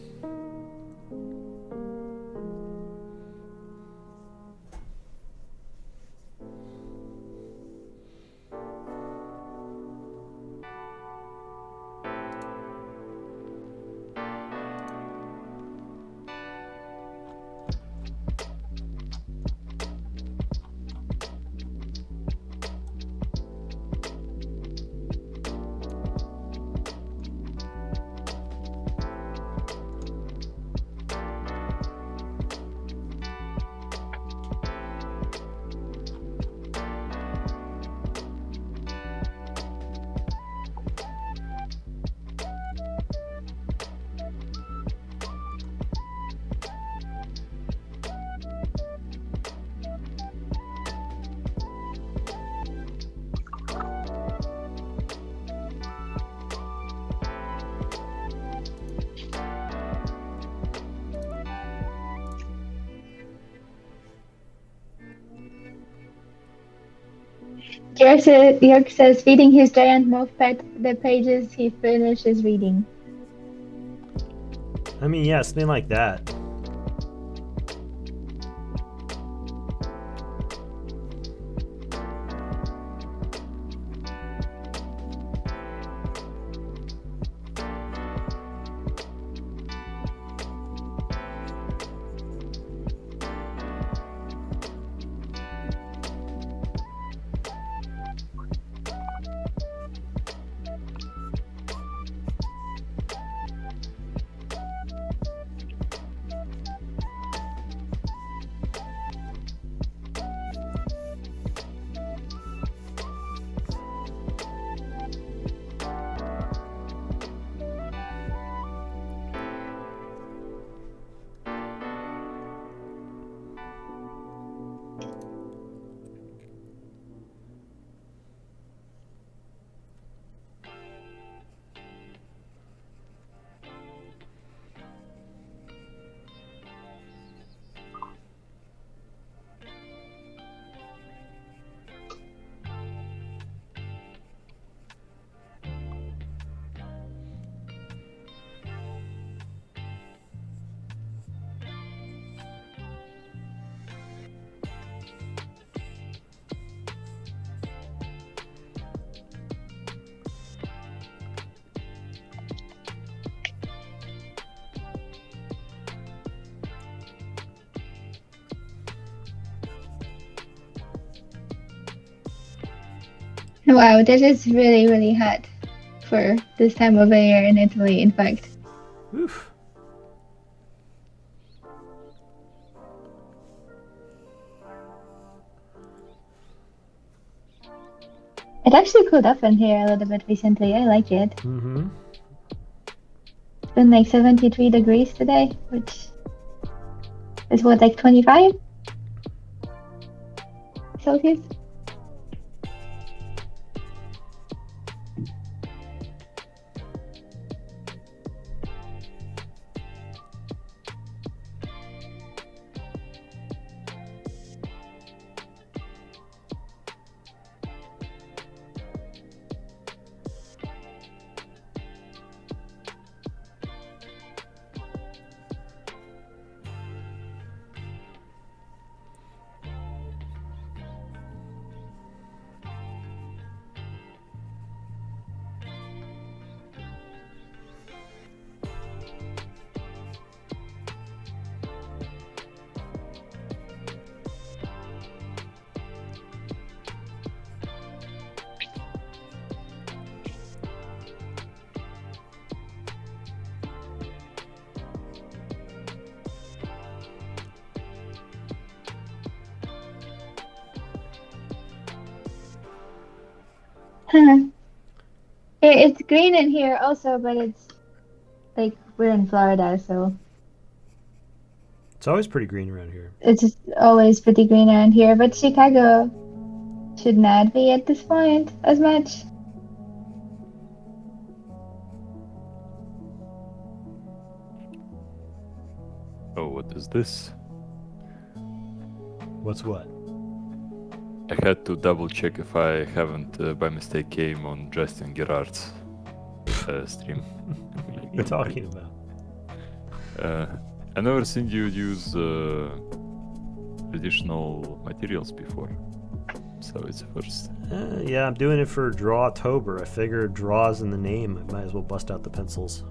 York says, feeding his giant moth pet the pages he finishes reading. I mean, yeah, something like that. Wow, that is really, really hot for this time of the year in Italy, in fact. Oof. It actually cooled up in here a little bit recently. I like it. Mm-hmm. It's been like 73 degrees today, which is what, like 25 Celsius? Huh. It's green in here also, but it's like we're in Florida, so It's always pretty green around here. It's just always pretty green around here, but Chicago should not be at this point as much. Oh, what is this? What's what? I had to double check if I haven't by mistake came on Justin Gerard's stream. What are you talking about? I never seen you use traditional materials before, so it's a first. Yeah, I'm doing it for Drawtober. I figured draws in the name. I might as well bust out the pencils.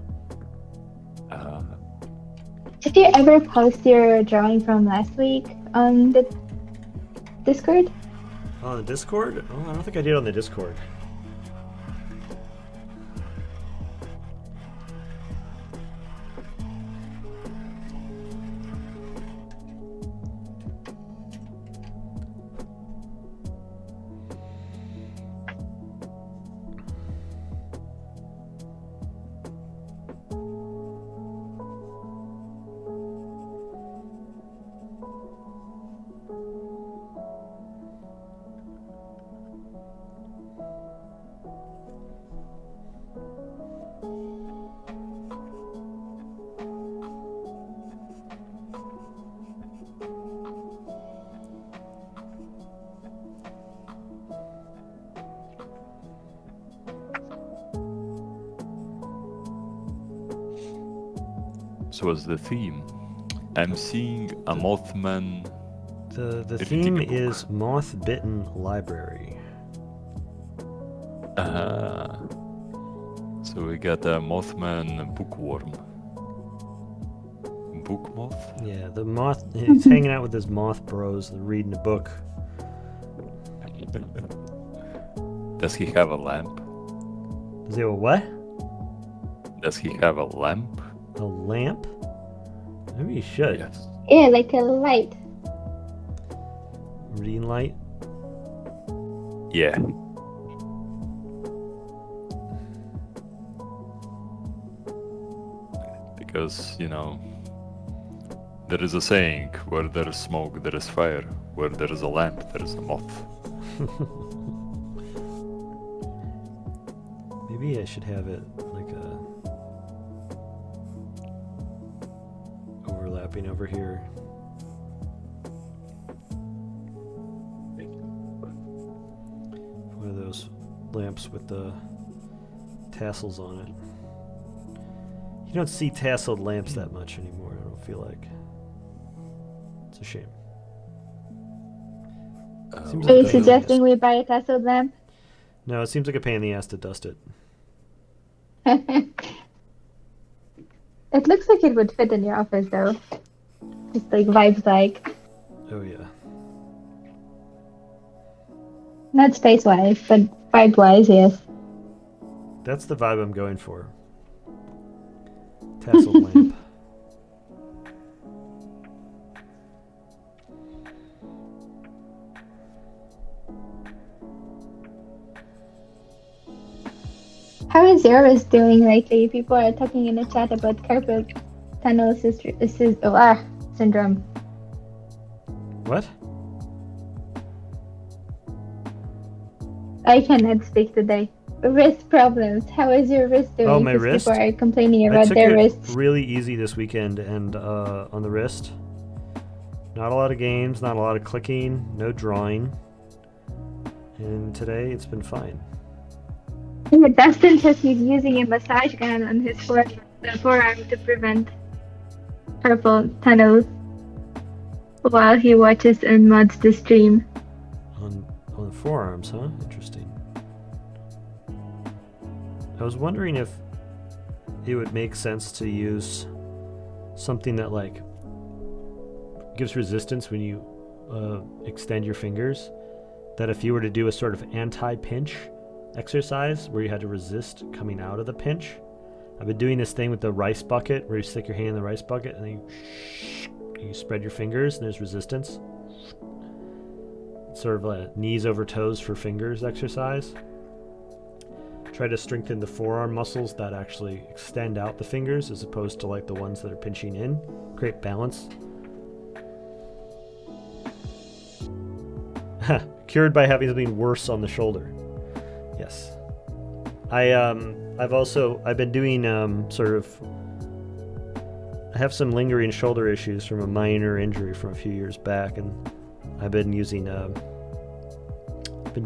Did you ever post your drawing from last week on the Discord? On the Discord? Oh, I don't think I did on the Discord. So what's the theme? I'm seeing a Mothman. The Reading theme a book. is Moth Library. So we got a Mothman bookworm. Book moth? Yeah, the moth. He's hanging out with his moth bros. They're reading a book. Does he have a lamp? Does he have a what? Does he have a lamp? A lamp? Maybe he should. Yes. Yeah, like a light. Reading light. Yeah. Because, you know, there is a saying, where there is smoke, there is fire. Where there is a lamp, there is a moth. Maybe I should have it like a overlapping over here. One of those lamps with the tassels on it. You don't see tasseled lamps that much anymore, I don't feel like. It's a shame. Seems Are you like a pain in the suggesting ass. we buy a tasseled lamp? No, it seems like a pain in the ass to dust it. It looks like it would fit in your office though. Just like vibes like. Oh yeah. Not space wise, but vibe wise, yes. That's the vibe I'm going for. Tasseled lamp. How is yours doing lately? People are talking in the chat about carpal tunnel syndrome. What? I cannot speak today. Wrist problems. How is your wrist doing? Oh, my 'Cause wrist? People are complaining I about took their it wrists. really easy this weekend, and on the wrist, not a lot of games, not a lot of clicking, no drawing, and today it's been fine. Yeah, Dustin says he's using a massage gun on his forearm to prevent carpal tunnel while he watches and mods the stream. On the forearms, huh? Interesting. I was wondering if it would make sense to use something that like gives resistance when you extend your fingers. That if you were to do a sort of anti-pinch exercise where you had to resist coming out of the pinch. I've been doing this thing with the rice bucket where you stick your hand in the rice bucket and then you spread your fingers and there's resistance. It's sort of a knees over toes for fingers exercise. Try to strengthen the forearm muscles that actually extend out the fingers as opposed to like the ones that are pinching in. Create balance Cured by having something worse on the shoulder. Yes. I've been doing I have some lingering shoulder issues from a minor injury from a few years back, and I've been using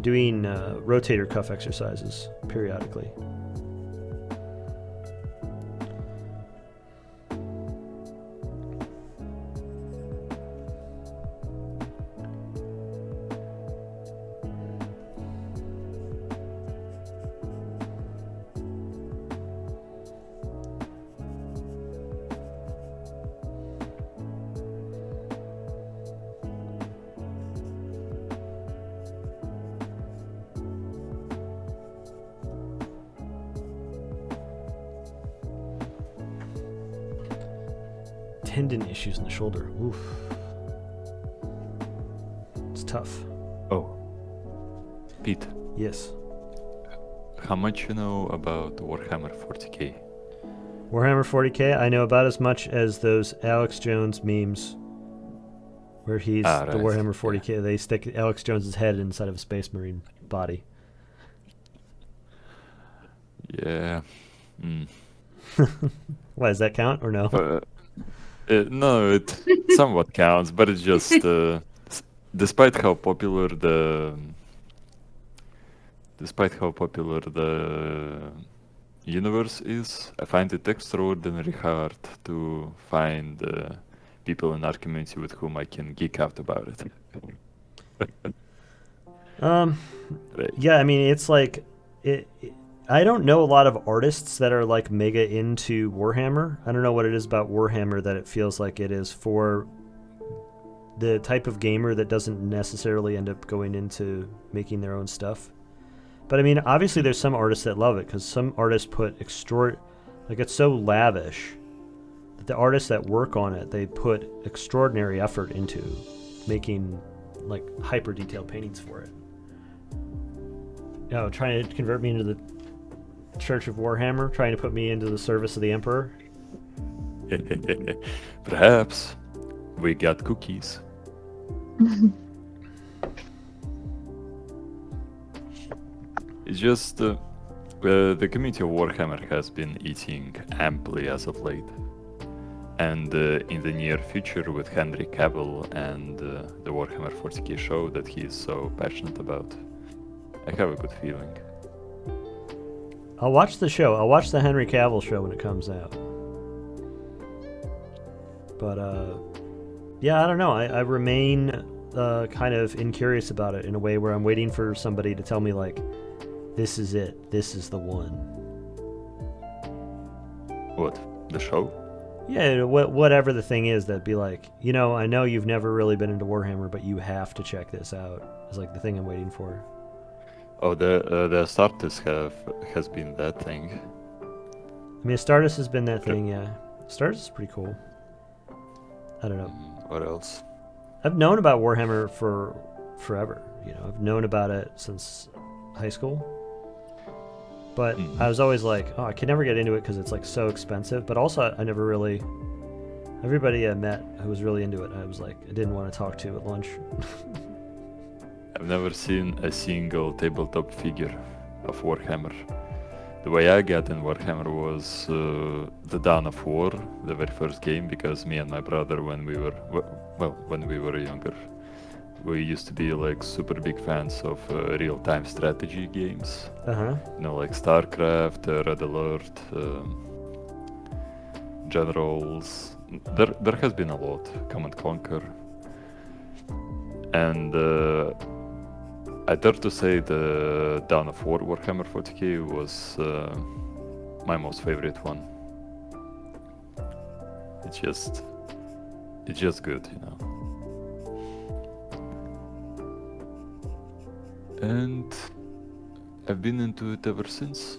doing rotator cuff exercises periodically. Tendon issues in the shoulder. Oof. It's tough. Oh, Pete, Yes. how much you know about Warhammer 40k? Warhammer 40k, I know about as much as those Alex Jones memes where he's Ah, the right. Warhammer 40k. They stick Alex Jones's head inside of a Space Marine body. Yeah. Mm. Why, does that count or no? No, it somewhat counts, but it's just despite how popular the universe is, I find it extraordinarily hard to find people in our community with whom I can geek out about it. Right. Yeah, I mean, it's like I don't know a lot of artists that are like mega into Warhammer. I don't know what it is about Warhammer that it feels like it is for the type of gamer that doesn't necessarily end up going into making their own stuff. But I mean, obviously there's some artists that love it because some artists put it's so lavish that the artists that work on it, they put extraordinary effort into making like hyper detailed paintings for it. Trying to convert me into the Church of Warhammer, trying to put me into the service of the Emperor. Perhaps we got cookies. It's just the community of Warhammer has been eating amply as of late. And in the near future, with Henry Cavill and the Warhammer 40k show that he is so passionate about, I have a good feeling. I'll watch the show. I'll watch the Henry Cavill show when it comes out. But, yeah, I don't know. I remain kind of incurious about it in a way where I'm waiting for somebody to tell me, like, this is it. This is the one. What? The show? Yeah, whatever the thing is, that'd be like, I know you've never really been into Warhammer, but you have to check this out. It's like the thing I'm waiting for. Oh, the Astartes has been that thing. I mean, Astartes has been that thing, yeah. Astartes is pretty cool. I don't know. What else? I've known about Warhammer for forever. I've known about it since high school. But I was always like, I could never get into it because it's like so expensive. But also, I never really. Everybody I met who was really into it, I was like, I didn't want to talk to at lunch. I've never seen a single tabletop figure of Warhammer. The way I got in Warhammer was the Dawn of War, the very first game, because me and my brother, when we were younger, we used to be like super big fans of real-time strategy games. Like StarCraft, Red Alert, Generals. There has been a lot. Command Conquer. And I dare to say the Dawn of War Warhammer 40k was my most favorite one. It's just good, And I've been into it ever since.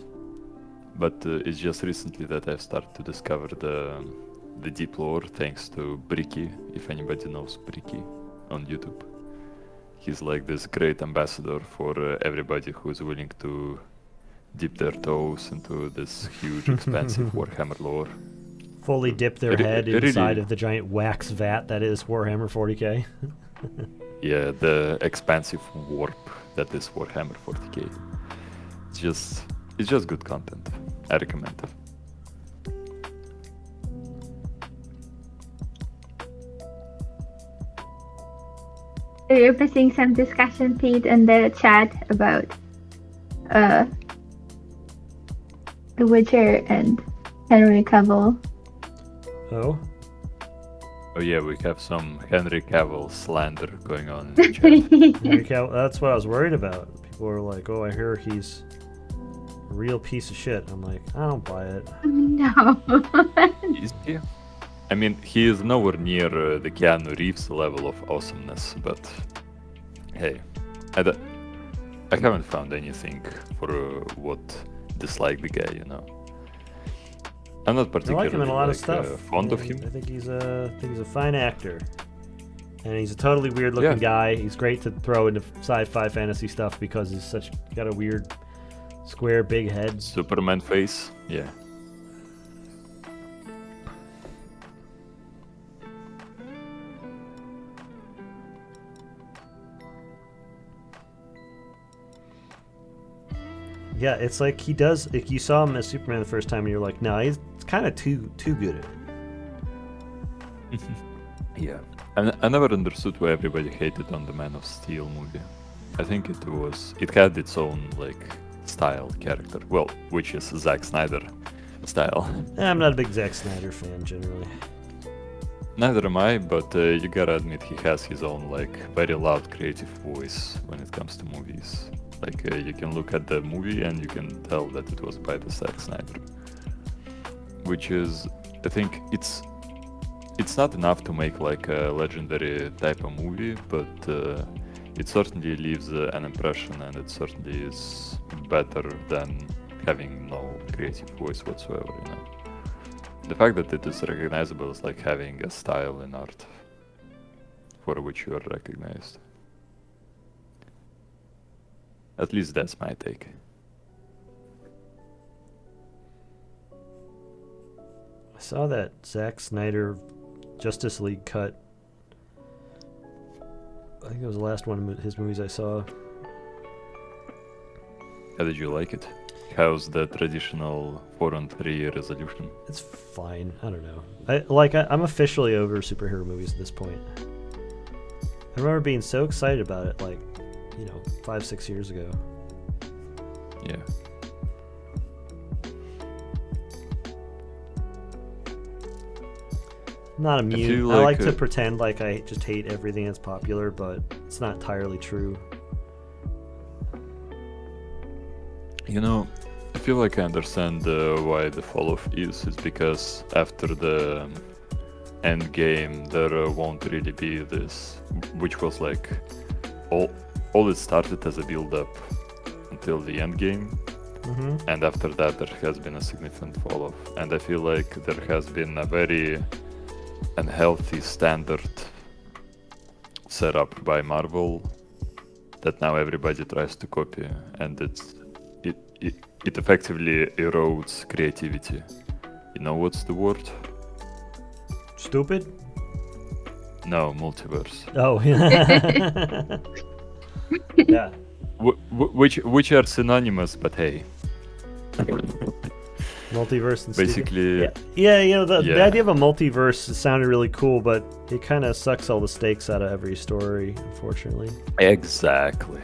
But it's just recently that I've started to discover the deep lore thanks to Bricky, if anybody knows Bricky on YouTube. He's like this great ambassador for everybody who's willing to dip their toes into this huge, expansive Warhammer lore. Fully dip their head inside of the giant wax vat that is Warhammer 40k. Yeah, the expansive warp that is Warhammer 40k. It's just good content. I recommend it. You're seeing some discussion feed in the chat about The Witcher and Henry Cavill. Oh, Oh yeah, we have some Henry Cavill slander going on in the chat. Henry Cavill, that's what I was worried about. People were like, "Oh, I hear he's a real piece of shit." I'm like, I don't buy it. No. Is he? I mean, he is nowhere near the Keanu Reeves level of awesomeness, but hey, I haven't found anything for what dislike the guy, you know. I'm not I particularly like him in a lot of stuff. fond of I him. think he's a fine actor, and he's a totally weird looking guy. He's great to throw into sci-fi fantasy stuff because he's got a weird square big head. Superman face, yeah. Yeah, it's like he does. Like you saw him as Superman the first time, and you're like, no, he's kind of too good at it. Yeah, I never understood why everybody hated on the Man of Steel movie. I think it had its own like style, character. Well, which is Zack Snyder style. I'm not a big Zack Snyder fan generally. Neither am I, but you gotta admit he has his own like very loud creative voice when it comes to movies. Like you can look at the movie and you can tell that it was by the Zack Snyder, which is, I think it's not enough to make like a legendary type of movie, but it certainly leaves an impression, and it certainly is better than having no creative voice whatsoever. You know, the fact that it is recognizable is like having a style in art for which you are recognized. At least that's my take. I saw that Zack Snyder Justice League cut. I think it was the last one of his movies I saw. How did you like it? How's the traditional 4-on-3 resolution? It's fine. I don't know. I'm officially over superhero movies at this point. I remember being so excited about it, 5-6 years ago. Yeah. I'm not immune. feel I like like, to pretend like I just hate everything that's popular, but it's not entirely true. You know, I feel like I understand why the fall-off is because after the end game there won't really be this, which was like all it started as a build-up until the end game, and after that there has been a significant fall-off, and I feel like there has been a very unhealthy standard set up by Marvel that now everybody tries to copy, and it effectively erodes creativity. You know what's the word? Stupid? No, multiverse. Oh, yeah. Yeah. Which are synonymous, but hey. Multiverse and Basically, stupid. Yeah, the yeah. idea of a multiverse sounded really cool, but it kind of sucks all the stakes out of every story, unfortunately. Exactly.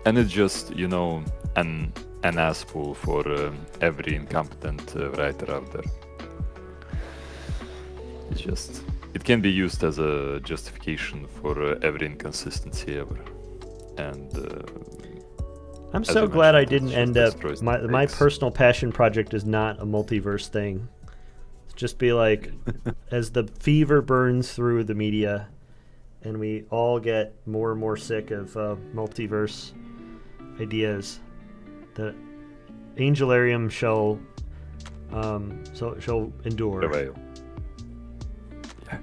And it's just, an ass pull for every incompetent writer out there. It can be used as a justification for every inconsistency ever. And I'm as so I glad I mentioned, didn't it end up. destroys My stakes. personal passion project is not a multiverse thing. Just be like, as the fever burns through the media, and we all get more and more sick of multiverse ideas, the Angelarium shall endure. Prevail. Yeah.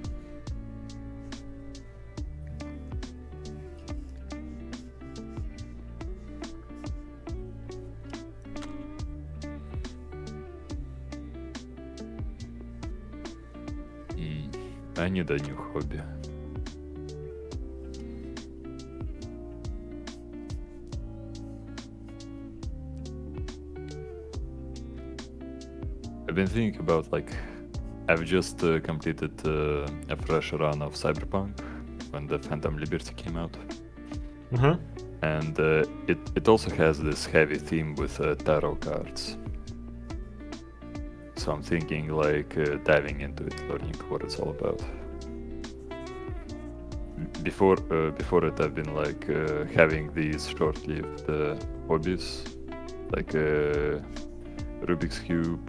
I need a new hobby. I've been thinking about like I've just completed a fresh run of Cyberpunk when the Phantom Liberty came out, Uh-huh. and it also has this heavy theme with tarot cards. So I'm thinking like diving into it, learning what it's all about. Before it, I've been like having these short-lived hobbies, like Rubik's Cube,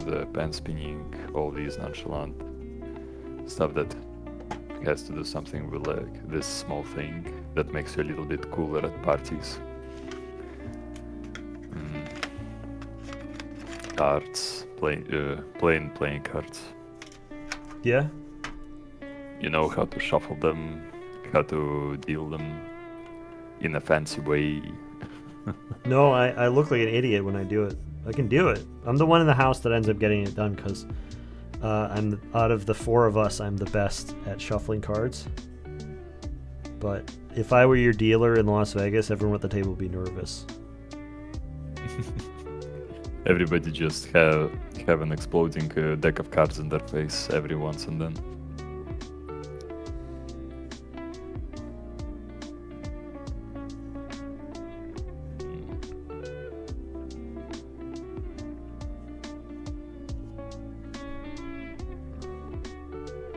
the pen spinning, all these nonchalant stuff that has to do something with like this small thing that makes you a little bit cooler at parties. Cards, playing cards. Yeah. You know how to shuffle them, how to deal them in a fancy way. No, I look like an idiot when I do it. I can do it. I'm the one in the house that ends up getting it done because I'm out of the four of us, I'm the best at shuffling cards. But if I were your dealer in Las Vegas, everyone at the table would be nervous. Everybody just have an exploding deck of cards in their face every once and then.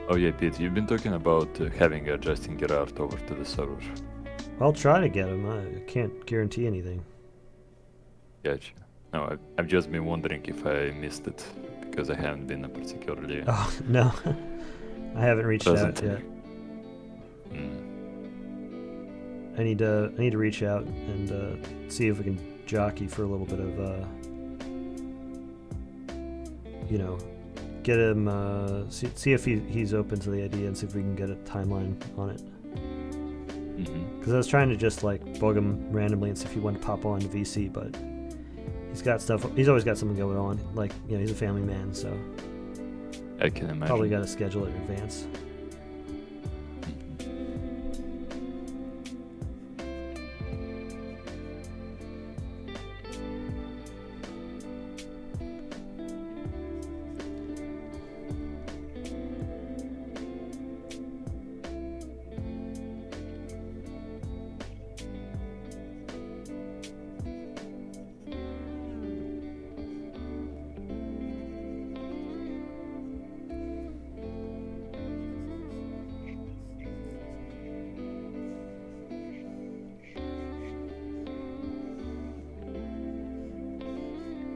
Oh yeah, Pete, you've been talking about having Justin Gerard over to the server. I'll try to get him. I can't guarantee anything. Gotcha. No, I've just been wondering if I missed it because I haven't been particularly. Oh, no. I haven't reached out yet. I need to reach out and see if we can jockey for a little bit of get him see if he's open to the idea and see if we can get a timeline on it. Because I was trying to just like bug him randomly and see if he wanted to pop on to VC, but he's always got something going on. Like, he's a family man, so I can imagine. Probably got to schedule it in advance.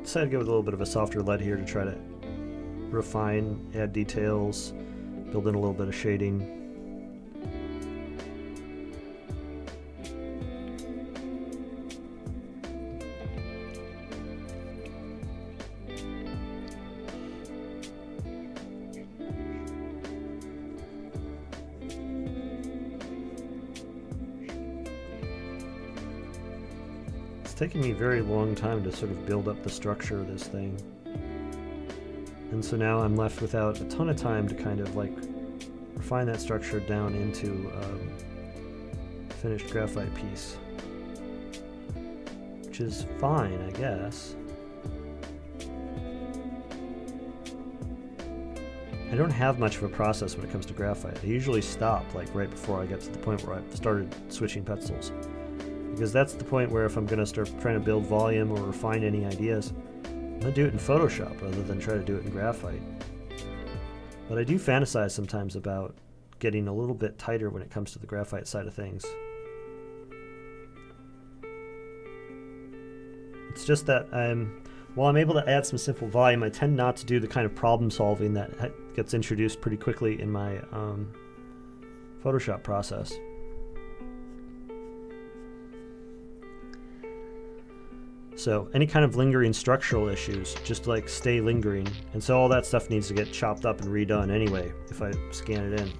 Decided to go with a little bit of a softer lead here to try to refine, add details, build in a little bit of shading. Taking me a very long time to sort of build up the structure of this thing, and so now I'm left without a ton of time to kind of like refine that structure down into a finished graphite piece, which is fine, I guess. I don't have much of a process when it comes to graphite. I usually stop like right before I get to the point where I've started switching pencils. Because that's the point where if I'm going to start trying to build volume or refine any ideas, I'm going to do it in Photoshop rather than try to do it in graphite. But I do fantasize sometimes about getting a little bit tighter when it comes to the graphite side of things. It's just that while I'm able to add some simple volume, I tend not to do the kind of problem solving that gets introduced pretty quickly in my Photoshop process. So any kind of lingering structural issues just like stay lingering, and so all that stuff needs to get chopped up and redone anyway if I scan it in.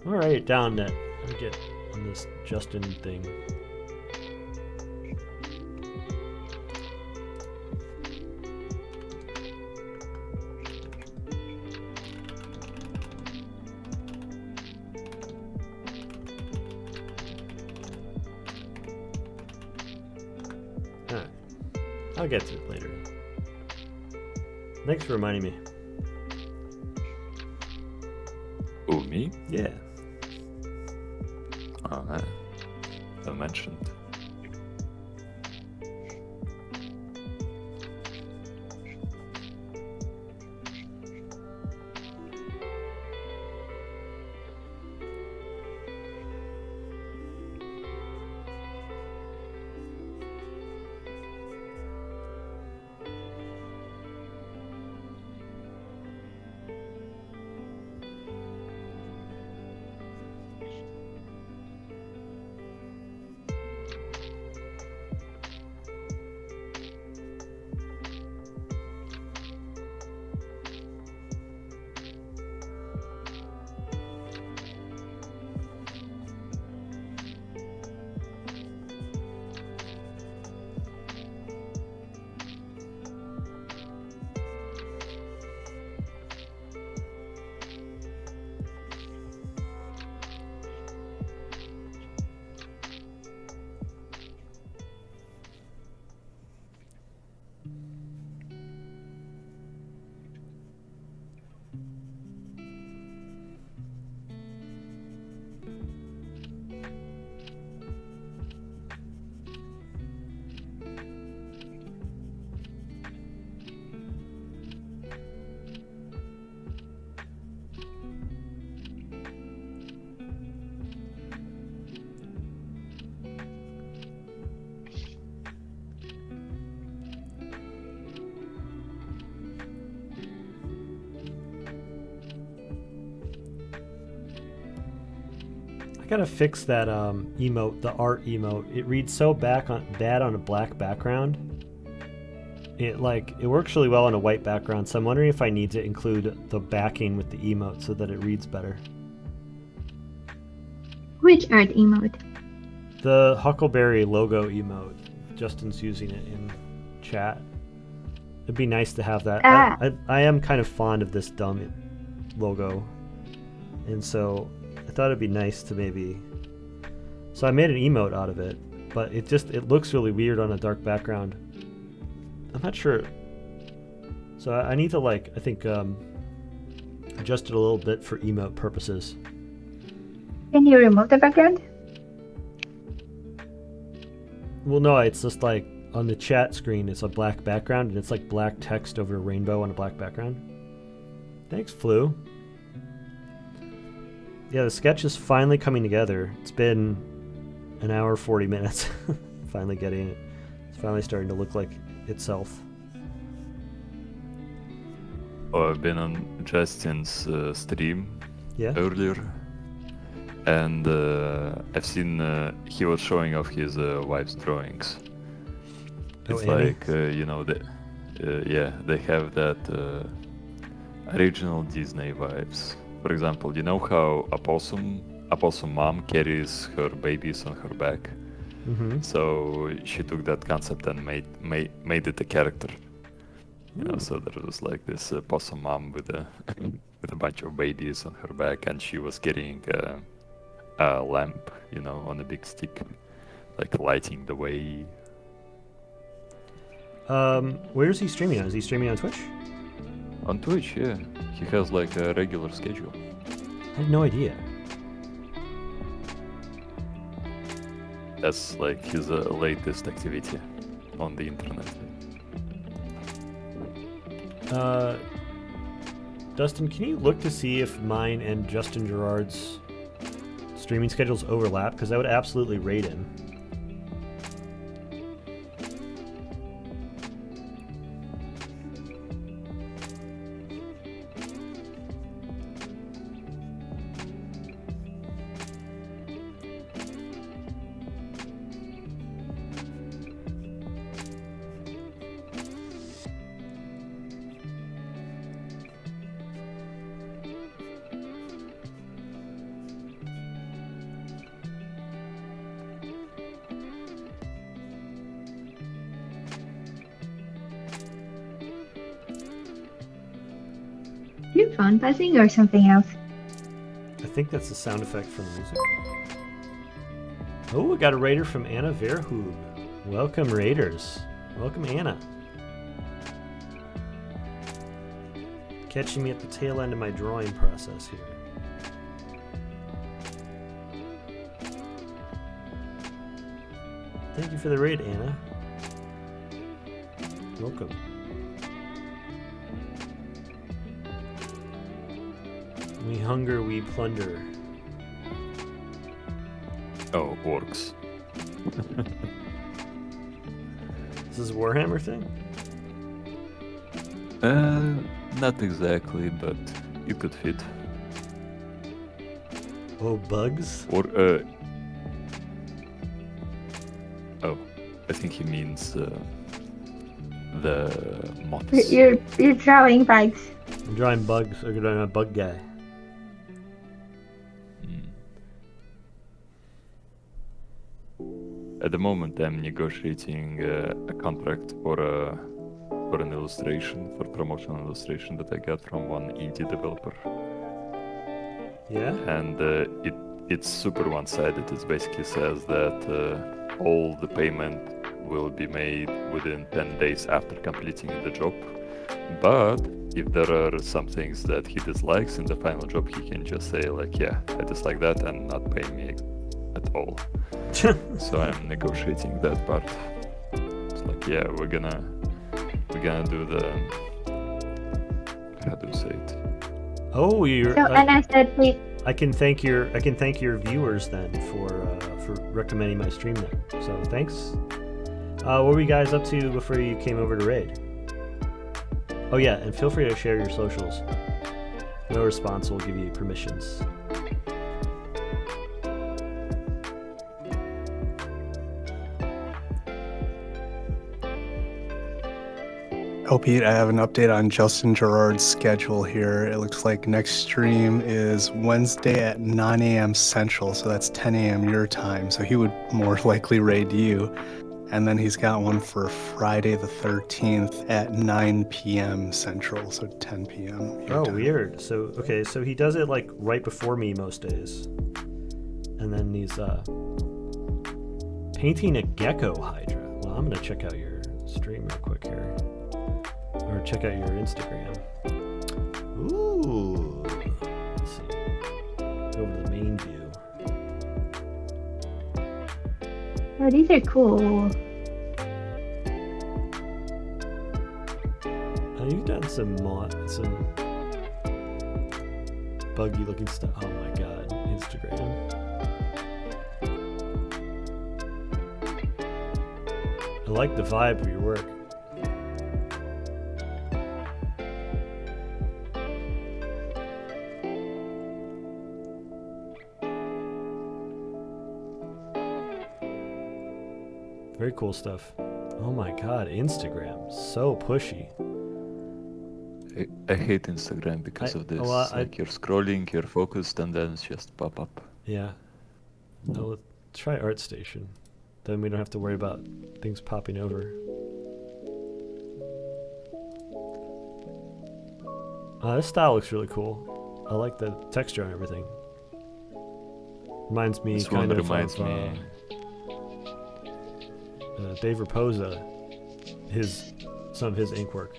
I'll write it down that I get on this Justin thing. Alright. I'll get to it later. Thanks for reminding me. Oh, me? Yeah. Oh, man. I mentioned. I gotta fix that emote, the art emote. It reads so bad on a black background. It works really well on a white background, so I'm wondering if I need to include the backing with the emote so that it reads better. Which art emote? The Huckleberry logo emote. Justin's using it in chat. It'd be nice to have that. I am kind of fond of this dumb logo, and so I thought it'd be nice to maybe. So I made an emote out of it, but it looks really weird on a dark background. I'm not sure. So I need to I think adjust it a little bit for emote purposes. Can you remove the background? Well, no, it's just on the chat screen, it's a black background, and it's black text over a rainbow on a black background. Thanks, Flu. Yeah, the sketch is finally coming together. It's been an hour 40 minutes. Finally getting it. It's finally starting to look like itself. Oh, I've been on Justin's stream Yeah. earlier, and I've seen he was showing off his wife's drawings. Oh, It's Annie? yeah, they have that original Disney vibes. For example, you know how a possum mom carries her babies on her back? Mm-hmm. So she took that concept and made it a character. You know, so there was this possum mom with a with a bunch of babies on her back, and she was carrying a lamp, on a big stick, lighting the way. Where is he streaming on? Is he streaming on Twitch? On Twitch, yeah. He has a regular schedule. I had no idea. That's his latest activity on the internet. Dustin, can you look to see if mine and Justin Gerard's streaming schedules overlap? Because I would absolutely rate him. Your phone buzzing or something else? I think that's the sound effect from the music. Oh, we got a rater from Anna Verhood. Welcome, Raiders. Welcome, Anna. Catching me at the tail end of my drawing process here. Thank you for the raid, Anna. Welcome. We hunger, we plunder. Oh, orcs. Is this a Warhammer thing? Not exactly, but you could fit. Oh, bugs? Or, oh, I think he means the moths. You're drawing bugs. I'm drawing bugs. I'm drawing a bug guy. At the moment, I'm negotiating a contract for an illustration, for promotional illustration that I got from one indie developer. Yeah? And it's super one-sided. It basically says that all the payment will be made within 10 days after completing the job. But if there are some things that he dislikes in the final job, he can just say like, yeah, I dislike that and not pay me at all. So I'm negotiating that part. It's like, yeah, we're gonna do the, how do you say it? Oh, you're. So Anna said, "Please." I can thank your viewers then for recommending my stream then. So thanks. What were you guys up to before you came over to raid? Oh yeah, and feel free to share your socials. No response will give you permissions. Oh, Pete, I have an update on Justin Gerard's schedule here. It looks like next stream is Wednesday at 9 a.m. Central, so that's 10 a.m. your time. So he would more likely raid you. And then he's got one for Friday the 13th at 9 p.m. Central, so 10 p.m. your Oh, time. weird. So, okay, so he does it like right before me most days. And then he's painting a gecko hydra. Well, I'm going to check out your stream real quick here. Or check out your Instagram. Ooh. Let's see. Go over to the main view. Oh, these are cool. Oh, you've done some buggy looking stuff. Oh my god, Instagram. I like the vibe of your work. Very cool stuff. Oh my god, Instagram. So pushy. I hate Instagram because of this. well, You're scrolling, you're focused, and then it's just pop up. Yeah. Oh, let's try ArtStation. Then we don't have to worry about things popping over. This style looks really cool. I like the texture and everything. Reminds me This one kind of reminds me. Dave Raposa, some of his ink work.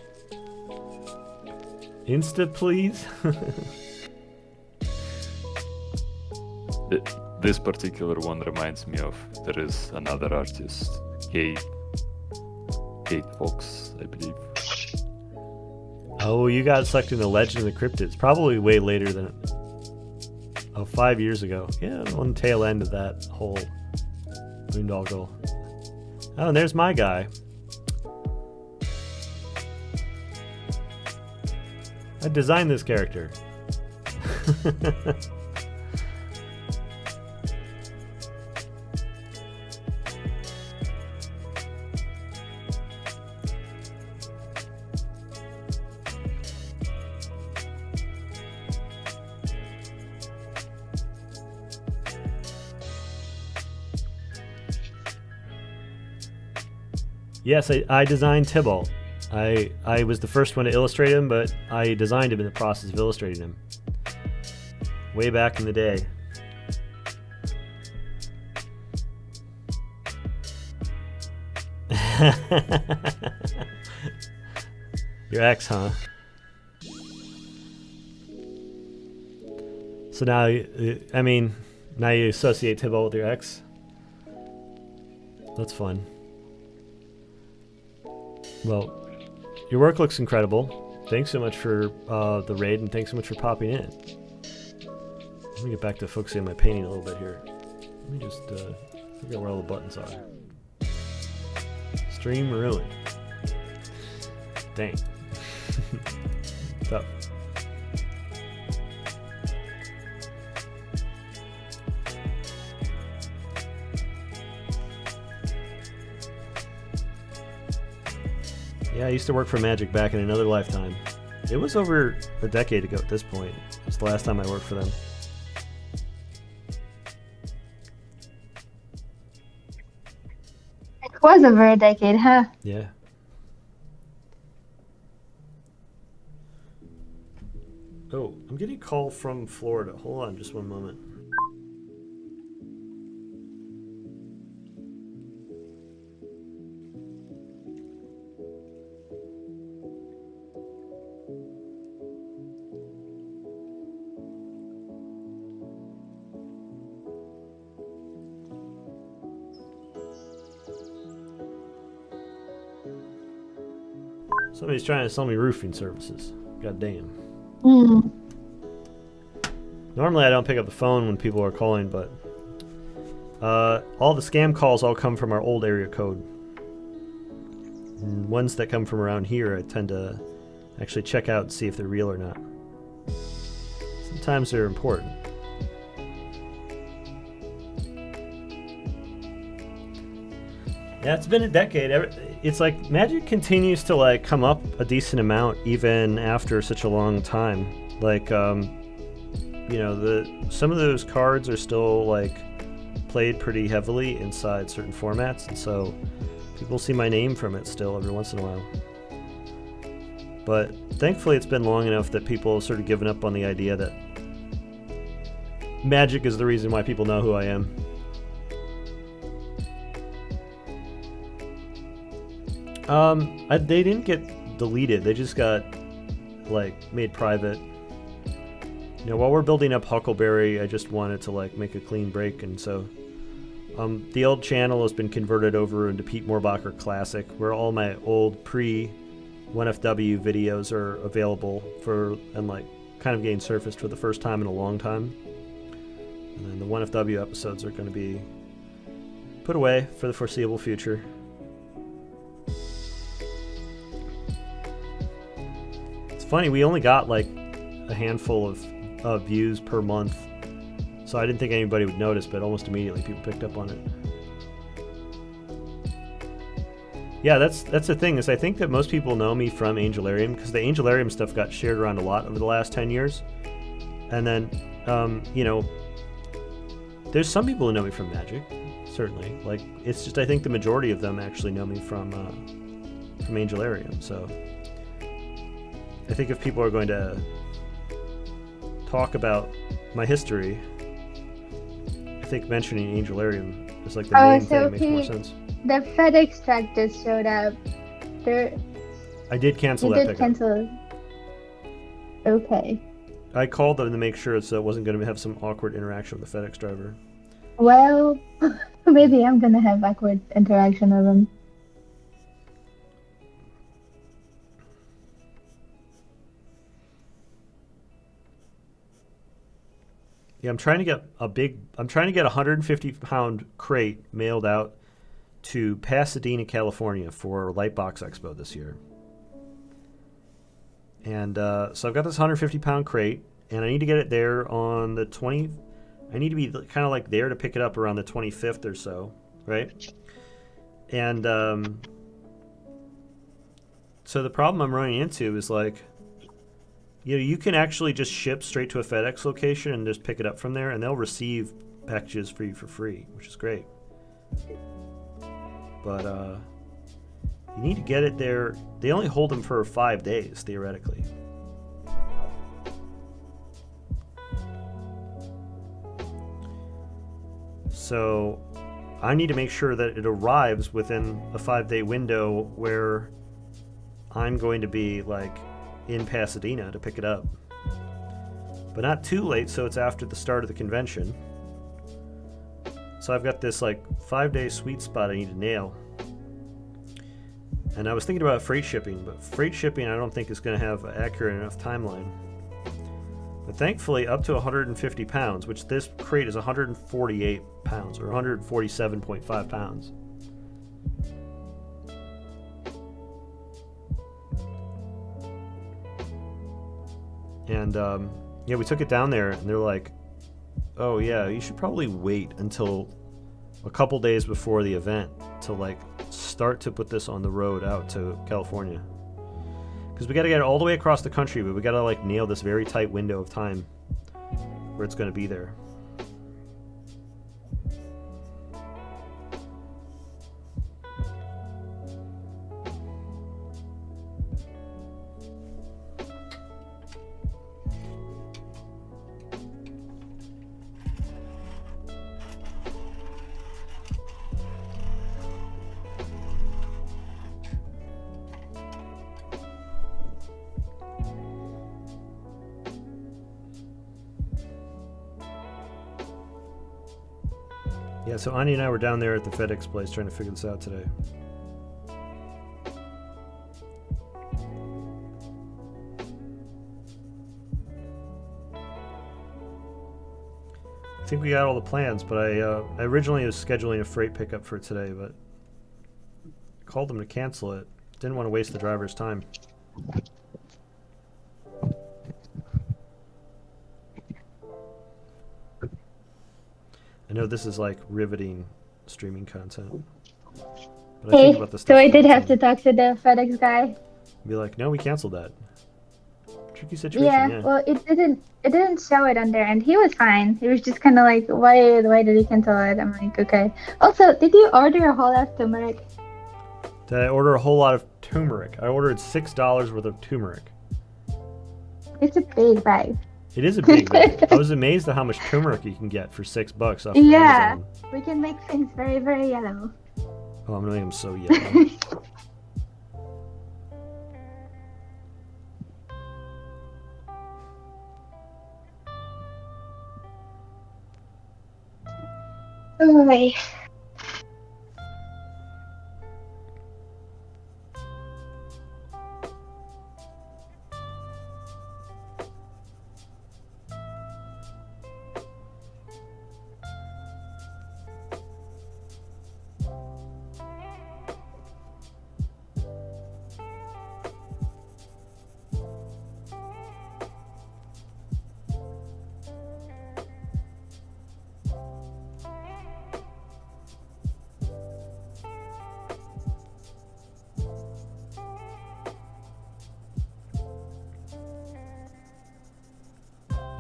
Insta, please. This particular one reminds me of, there is another artist, Kate Fox, I believe. Oh, you got sucked into Legend of the Cryptids. Probably way later than 5 years ago. Yeah, on the tail end of that whole boondoggle. Oh, and there's my guy. I designed this character. Yes, I designed Tybalt. I was the first one to illustrate him, but I designed him in the process of illustrating him. Way back in the day. Your ex, huh? So now, now you associate Tybalt with your ex? That's fun. Well, your work looks incredible. Thanks so much for the raid, and thanks so much for popping in. Let me get back to focusing on my painting a little bit here. Let me just figure out where all the buttons are. Stream ruin. Dang. Tough. Yeah, I used to work for Magic back in another lifetime. It was over a decade ago at this point. It's the last time I worked for them. It was over a decade, huh? Yeah. Oh, I'm getting a call from Florida. Hold on just one moment. Somebody's trying to sell me roofing services. God damn. Hmm. Normally I don't pick up the phone when people are calling, but all the scam calls all come from our old area code. And ones that come from around here I tend to actually check out and see if they're real or not. Sometimes they're important. Yeah, it's been a decade. It's like Magic continues to like come up a decent amount even after such a long time. Like, some of those cards are still like played pretty heavily inside certain formats, and so people see my name from it still every once in a while. But thankfully, it's been long enough that people have sort of given up on the idea that Magic is the reason why people know who I am. They didn't get deleted. They just got, like, made private. You know, while we're building up Huckleberry, I just wanted to, like, make a clean break, and so... the old channel has been converted over into Pete Mohrbacher Classic, where all my old pre-1FW videos are available for, and, like, kind of getting surfaced for the first time in a long time. And then the 1FW episodes are going to be put away for the foreseeable future. Funny, we only got like a handful of views per month, so I didn't think anybody would notice, but almost immediately people picked up on it. Yeah, that's the thing, is I think that most people know me from Angelarium, because the Angelarium stuff got shared around a lot over the last 10 years. And then, there's some people who know me from Magic, certainly. Like, it's just I think the majority of them actually know me from Angelarium, so... I think if people are going to talk about my history, I think mentioning Angelarium is like the main thing makes more sense. The FedEx truck just showed up. I did cancel that pickup. Cancel. Okay. I called them to make sure so it wasn't going to have some awkward interaction with the FedEx driver. Well, maybe I'm gonna have awkward interaction with him. Yeah, I'm trying to get a 150-pound crate mailed out to Pasadena, California for Lightbox Expo this year. And so I've got this 150-pound crate, and I need to get it there on the 20th. I need to be kind of like there to pick it up around the 25th or so, right? And so the problem I'm running into is like, you can actually just ship straight to a FedEx location and just pick it up from there, and they'll receive packages for you for free, which is great. But you need to get it there. They only hold them for 5 days, theoretically. So I need to make sure that it arrives within a 5-day window where I'm going to be like in Pasadena to pick it up. But not too late, so it's after the start of the convention. So I've got this like 5-day sweet spot I need to nail. And I was thinking about freight shipping, but freight shipping I don't think is going to have an accurate enough timeline. But thankfully, up to 150 pounds, which this crate is 148 pounds, or 147.5 pounds. And yeah, we took it down there, and they're like, oh yeah, you should probably wait until a couple days before the event to like start to put this on the road out to California. Because we got to get it all the way across the country, but we got to like nail this very tight window of time where it's going to be there. Yeah, so Anya and I were down there at the FedEx place trying to figure this out today. I think we got all the plans, but I originally was scheduling a freight pickup for today, but called them to cancel it. Didn't want to waste the driver's time. I know this is like riveting streaming content. But I think about this so stuff I did all the have to time. talk to the FedEx guy. Be like, no, we canceled that. Tricky situation, Yeah, well, it didn't show it on there, and he was fine. He was just kind of like, why did he cancel it? I'm like, okay. Also, did you order a whole lot of turmeric? Did I order a whole lot of turmeric? I ordered $6 worth of turmeric. It's a big bag. It is a big bag. I was amazed at how much turmeric you can get for $6 off of Yeah, Amazon. we can make things very, very yellow. Oh, I'm gonna make them so yellow. Oh, my.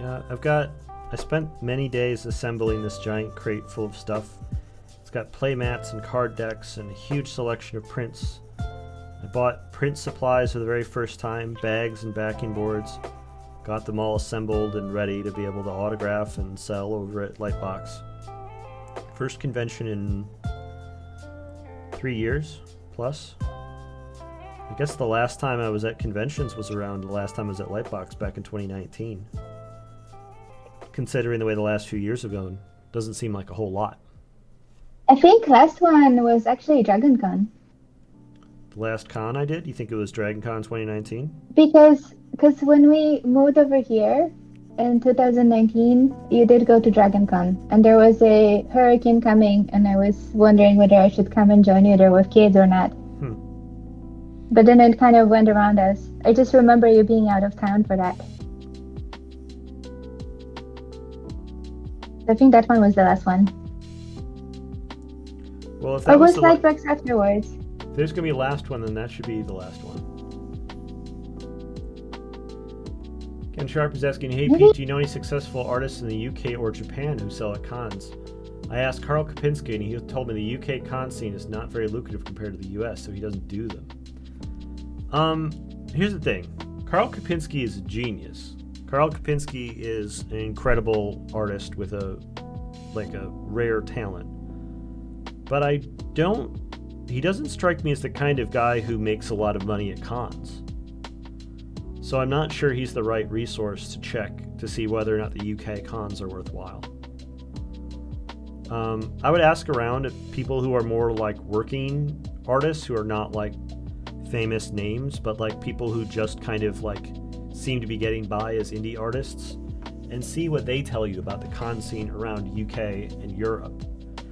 Yeah, I spent many days assembling this giant crate full of stuff. It's got play mats and card decks and a huge selection of prints. I bought print supplies for the very first time, bags and backing boards. Got them all assembled and ready to be able to autograph and sell over at Lightbox. First convention in 3 years plus. I guess the last time I was at conventions was around the last time I was at Lightbox back in 2019. Considering the way the last few years have gone, doesn't seem like a whole lot. I think last one was actually Dragon Con. The last con I did, you think it was Dragon Con 2019? Because when we moved over here in 2019, you did go to Dragon Con, and there was a hurricane coming, and I was wondering whether I should come and join you there with kids or not. But then it kind of went around us. I just remember you being out of town for that. I think that one was the last one. Well, if Or that was was Lightbox afterwards? if there's gonna be a last one, then that should be the last one. Ken Sharp is asking, hey Pete, do you know any successful artists in the UK or Japan who sell at cons? I asked Carl Kopinski, and he told me the UK con scene is not very lucrative compared to the US, so he doesn't do them. Here's the thing. Carl Kopinski is a genius. Carl Kopinski is an incredible artist with a rare talent. but he doesn't strike me as the kind of guy who makes a lot of money at cons. So I'm not sure he's the right resource to check to see whether or not the UK cons are worthwhile. I would ask around at people who are more like working artists, who are not like famous names, but like people who just kind of like seem to be getting by as indie artists, and see what they tell you about the con scene around UK and Europe.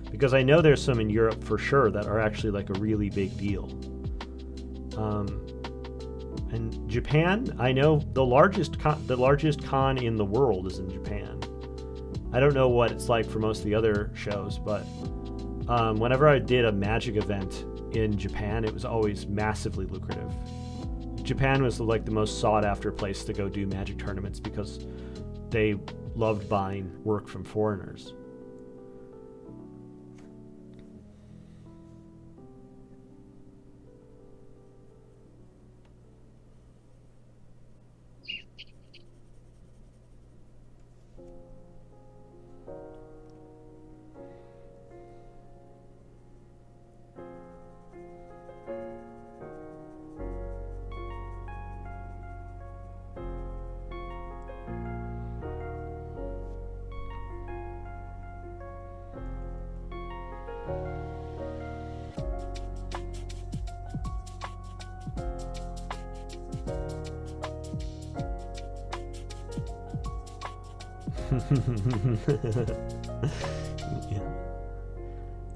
Because I know there's some in Europe for sure that are actually like a really big deal. And Japan, I know the largest con in the world is in Japan. I don't know what it's like for most of the other shows, but whenever I did a Magic event in Japan, it was always massively lucrative. Japan was like the most sought after place to go do Magic tournaments because they loved buying work from foreigners.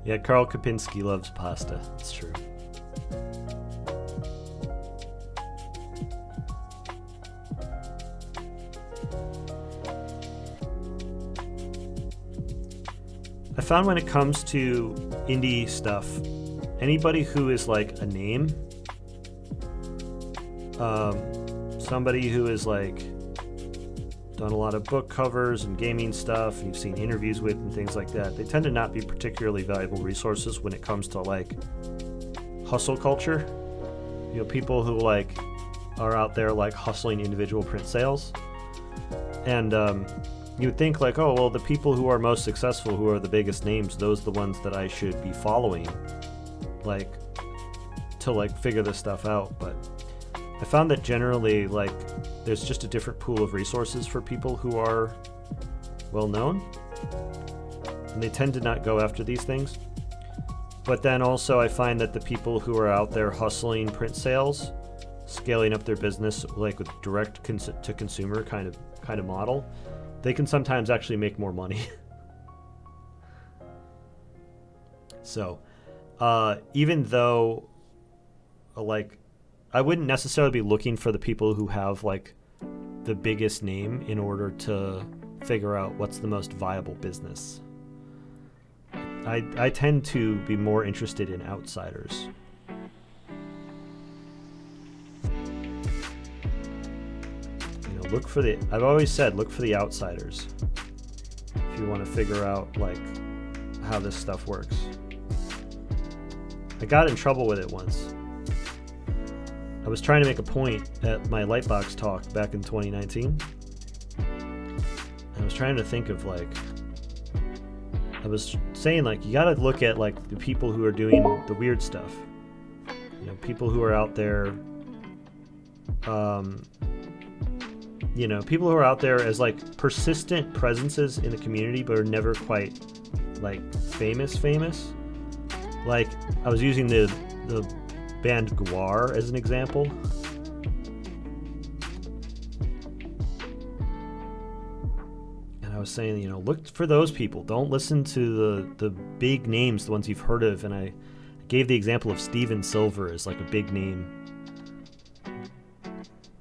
Yeah, Karl Kopinski loves pasta. It's true. I found when it comes to indie stuff, anybody who is like a name, somebody who is like done a lot of book covers and gaming stuff, and you've seen interviews with and things like that, they tend to not be particularly valuable resources when it comes to like hustle culture. You know, people who like are out there like hustling individual print sales. And you would think like, oh, well, the people who are most successful, who are the biggest names, those are the ones that I should be following, like, to like figure this stuff out. But I found that generally, like, there's just a different pool of resources for people who are well known, and they tend to not go after these things. But then also I find that the people who are out there hustling print sales, scaling up their business like with direct to consumer kind of model, they can sometimes actually make more money. So even though like I wouldn't necessarily be looking for the people who have like the biggest name in order to figure out what's the most viable business. I tend to be more interested in outsiders. You know, I've always said, look for the outsiders if you want to figure out like how this stuff works. I got in trouble with it once. I was trying to make a point at my Lightbox talk back in 2019. I was trying to think of like, I was saying like, you gotta look at like the people who are doing the weird stuff. You know, people who are out there, you know, people who are out there as like persistent presences in the community, but are never quite like famous. Like I was using the band Guar as an example. And I was saying, you know, look for those people. Don't listen to the big names, the ones you've heard of. And I gave the example of Steven Silver as like a big name.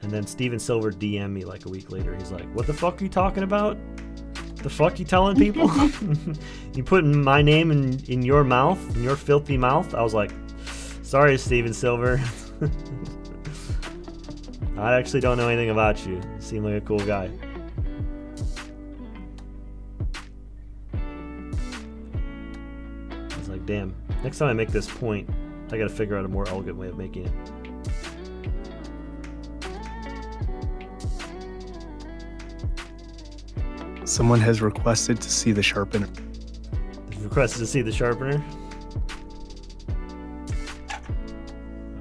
And then Steven Silver DM'd me like a week later. He's like, what the fuck are you talking about? The fuck you telling people? You putting my name in your mouth, in your filthy mouth? I was like, sorry, Steven Silver. I actually don't know anything about you. You seem like a cool guy. I was like, damn. Next time I make this point, I gotta figure out a more elegant way of making it. Someone has requested to see the sharpener. Requested to see the sharpener?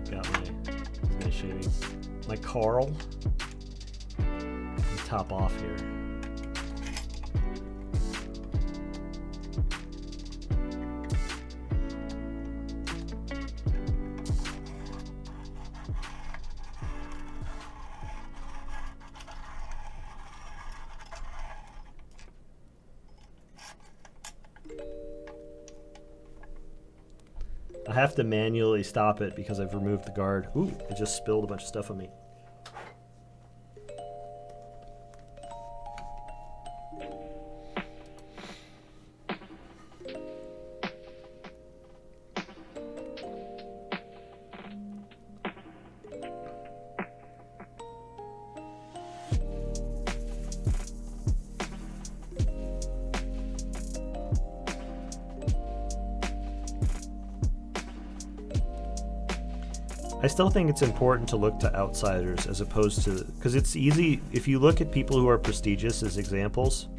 got my shaving. My Carl. Top off here. I have to manually stop it because I've removed the guard. Ooh, it just spilled a bunch of stuff on me. I still think it's important to look to outsiders as opposed to, because it's easy, if you look at people who are prestigious as examples,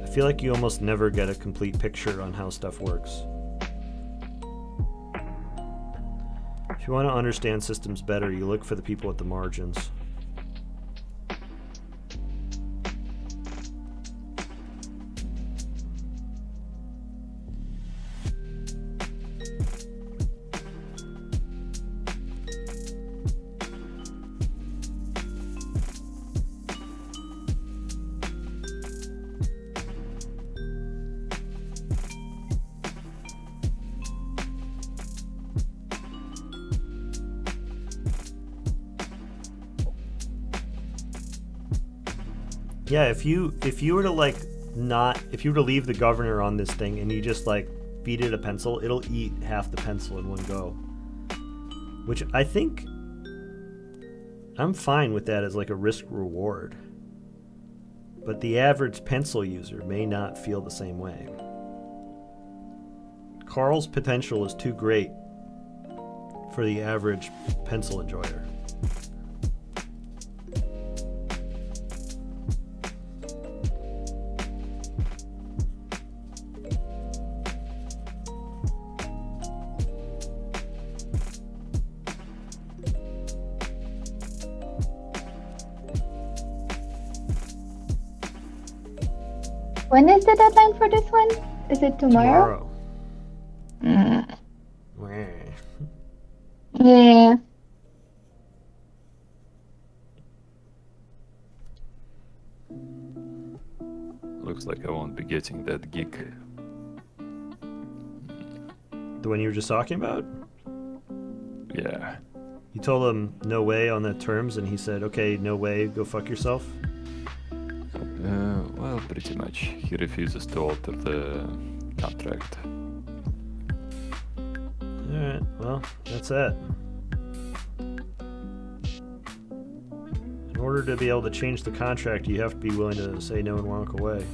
I feel like you almost never get a complete picture on how stuff works. If you want to understand systems better, you look for the people at the margins. Yeah, if you were to if you were to leave the governor on this thing and you just like feed it a pencil, it'll eat half the pencil in one go. Which I think I'm fine with that as like a risk reward. But the average pencil user may not feel the same way. Carl's potential is too great for the average pencil enjoyer. When is the deadline for this one? Is it tomorrow? Tomorrow. Yeah. Looks like I won't be getting that gig. The one you were just talking about? Yeah. You told him no way on the terms and he said, okay, no way, go fuck yourself? Well, pretty much. He refuses to alter the contract. Alright, well, that's that. In order to be able to change the contract, you have to be willing to say no and walk away.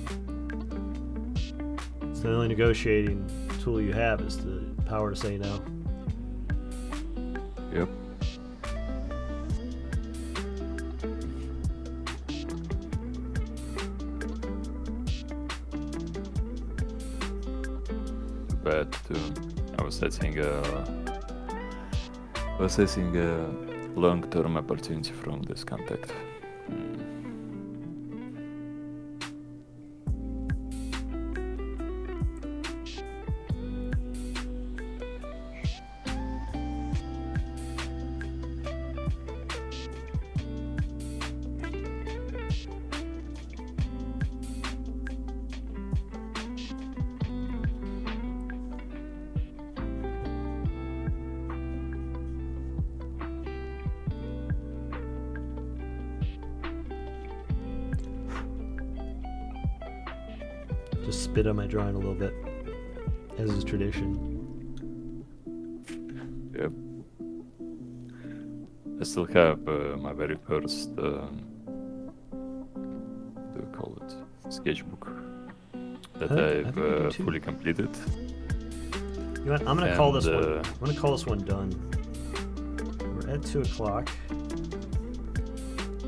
It's the only negotiating tool you have is the power to say no. Yep. Bad too. I was assessing a long-term opportunity from this contact. Just spit on my drawing a little bit, as is tradition. Yep. I still have my very first, what do we call it, sketchbook that I I've think I do too. fully completed. You know what? I'm gonna call this And, one. I'm gonna call this one done. We're at 2 o'clock.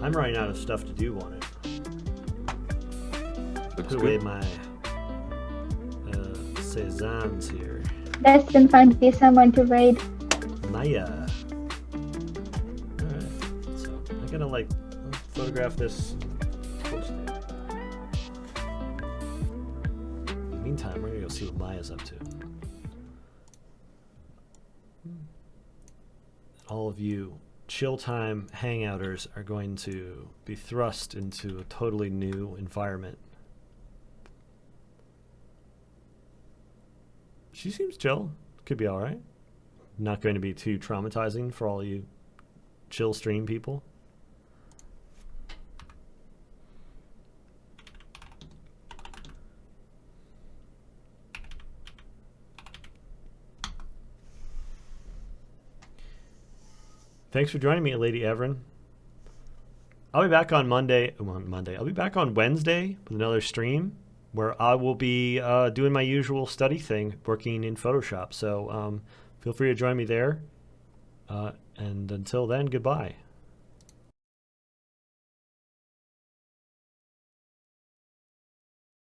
I'm running out of stuff to do on it. Looks Put away good. my Cezannes here. Destin found me someone to raid. Maya. gonna like photograph this. Post it. In the meantime, we're gonna go see what Maya's up to. All of you chill time hangouters are going to be thrust into a totally new environment. She seems chill. Could be all right. Not going to be too traumatizing for all you chill stream people. Thanks for joining me, Lady Everin. I'll be back on Monday. I'll be back on Wednesday with another stream where I will be doing my usual study thing, working in Photoshop. So feel free to join me there. And until then, goodbye.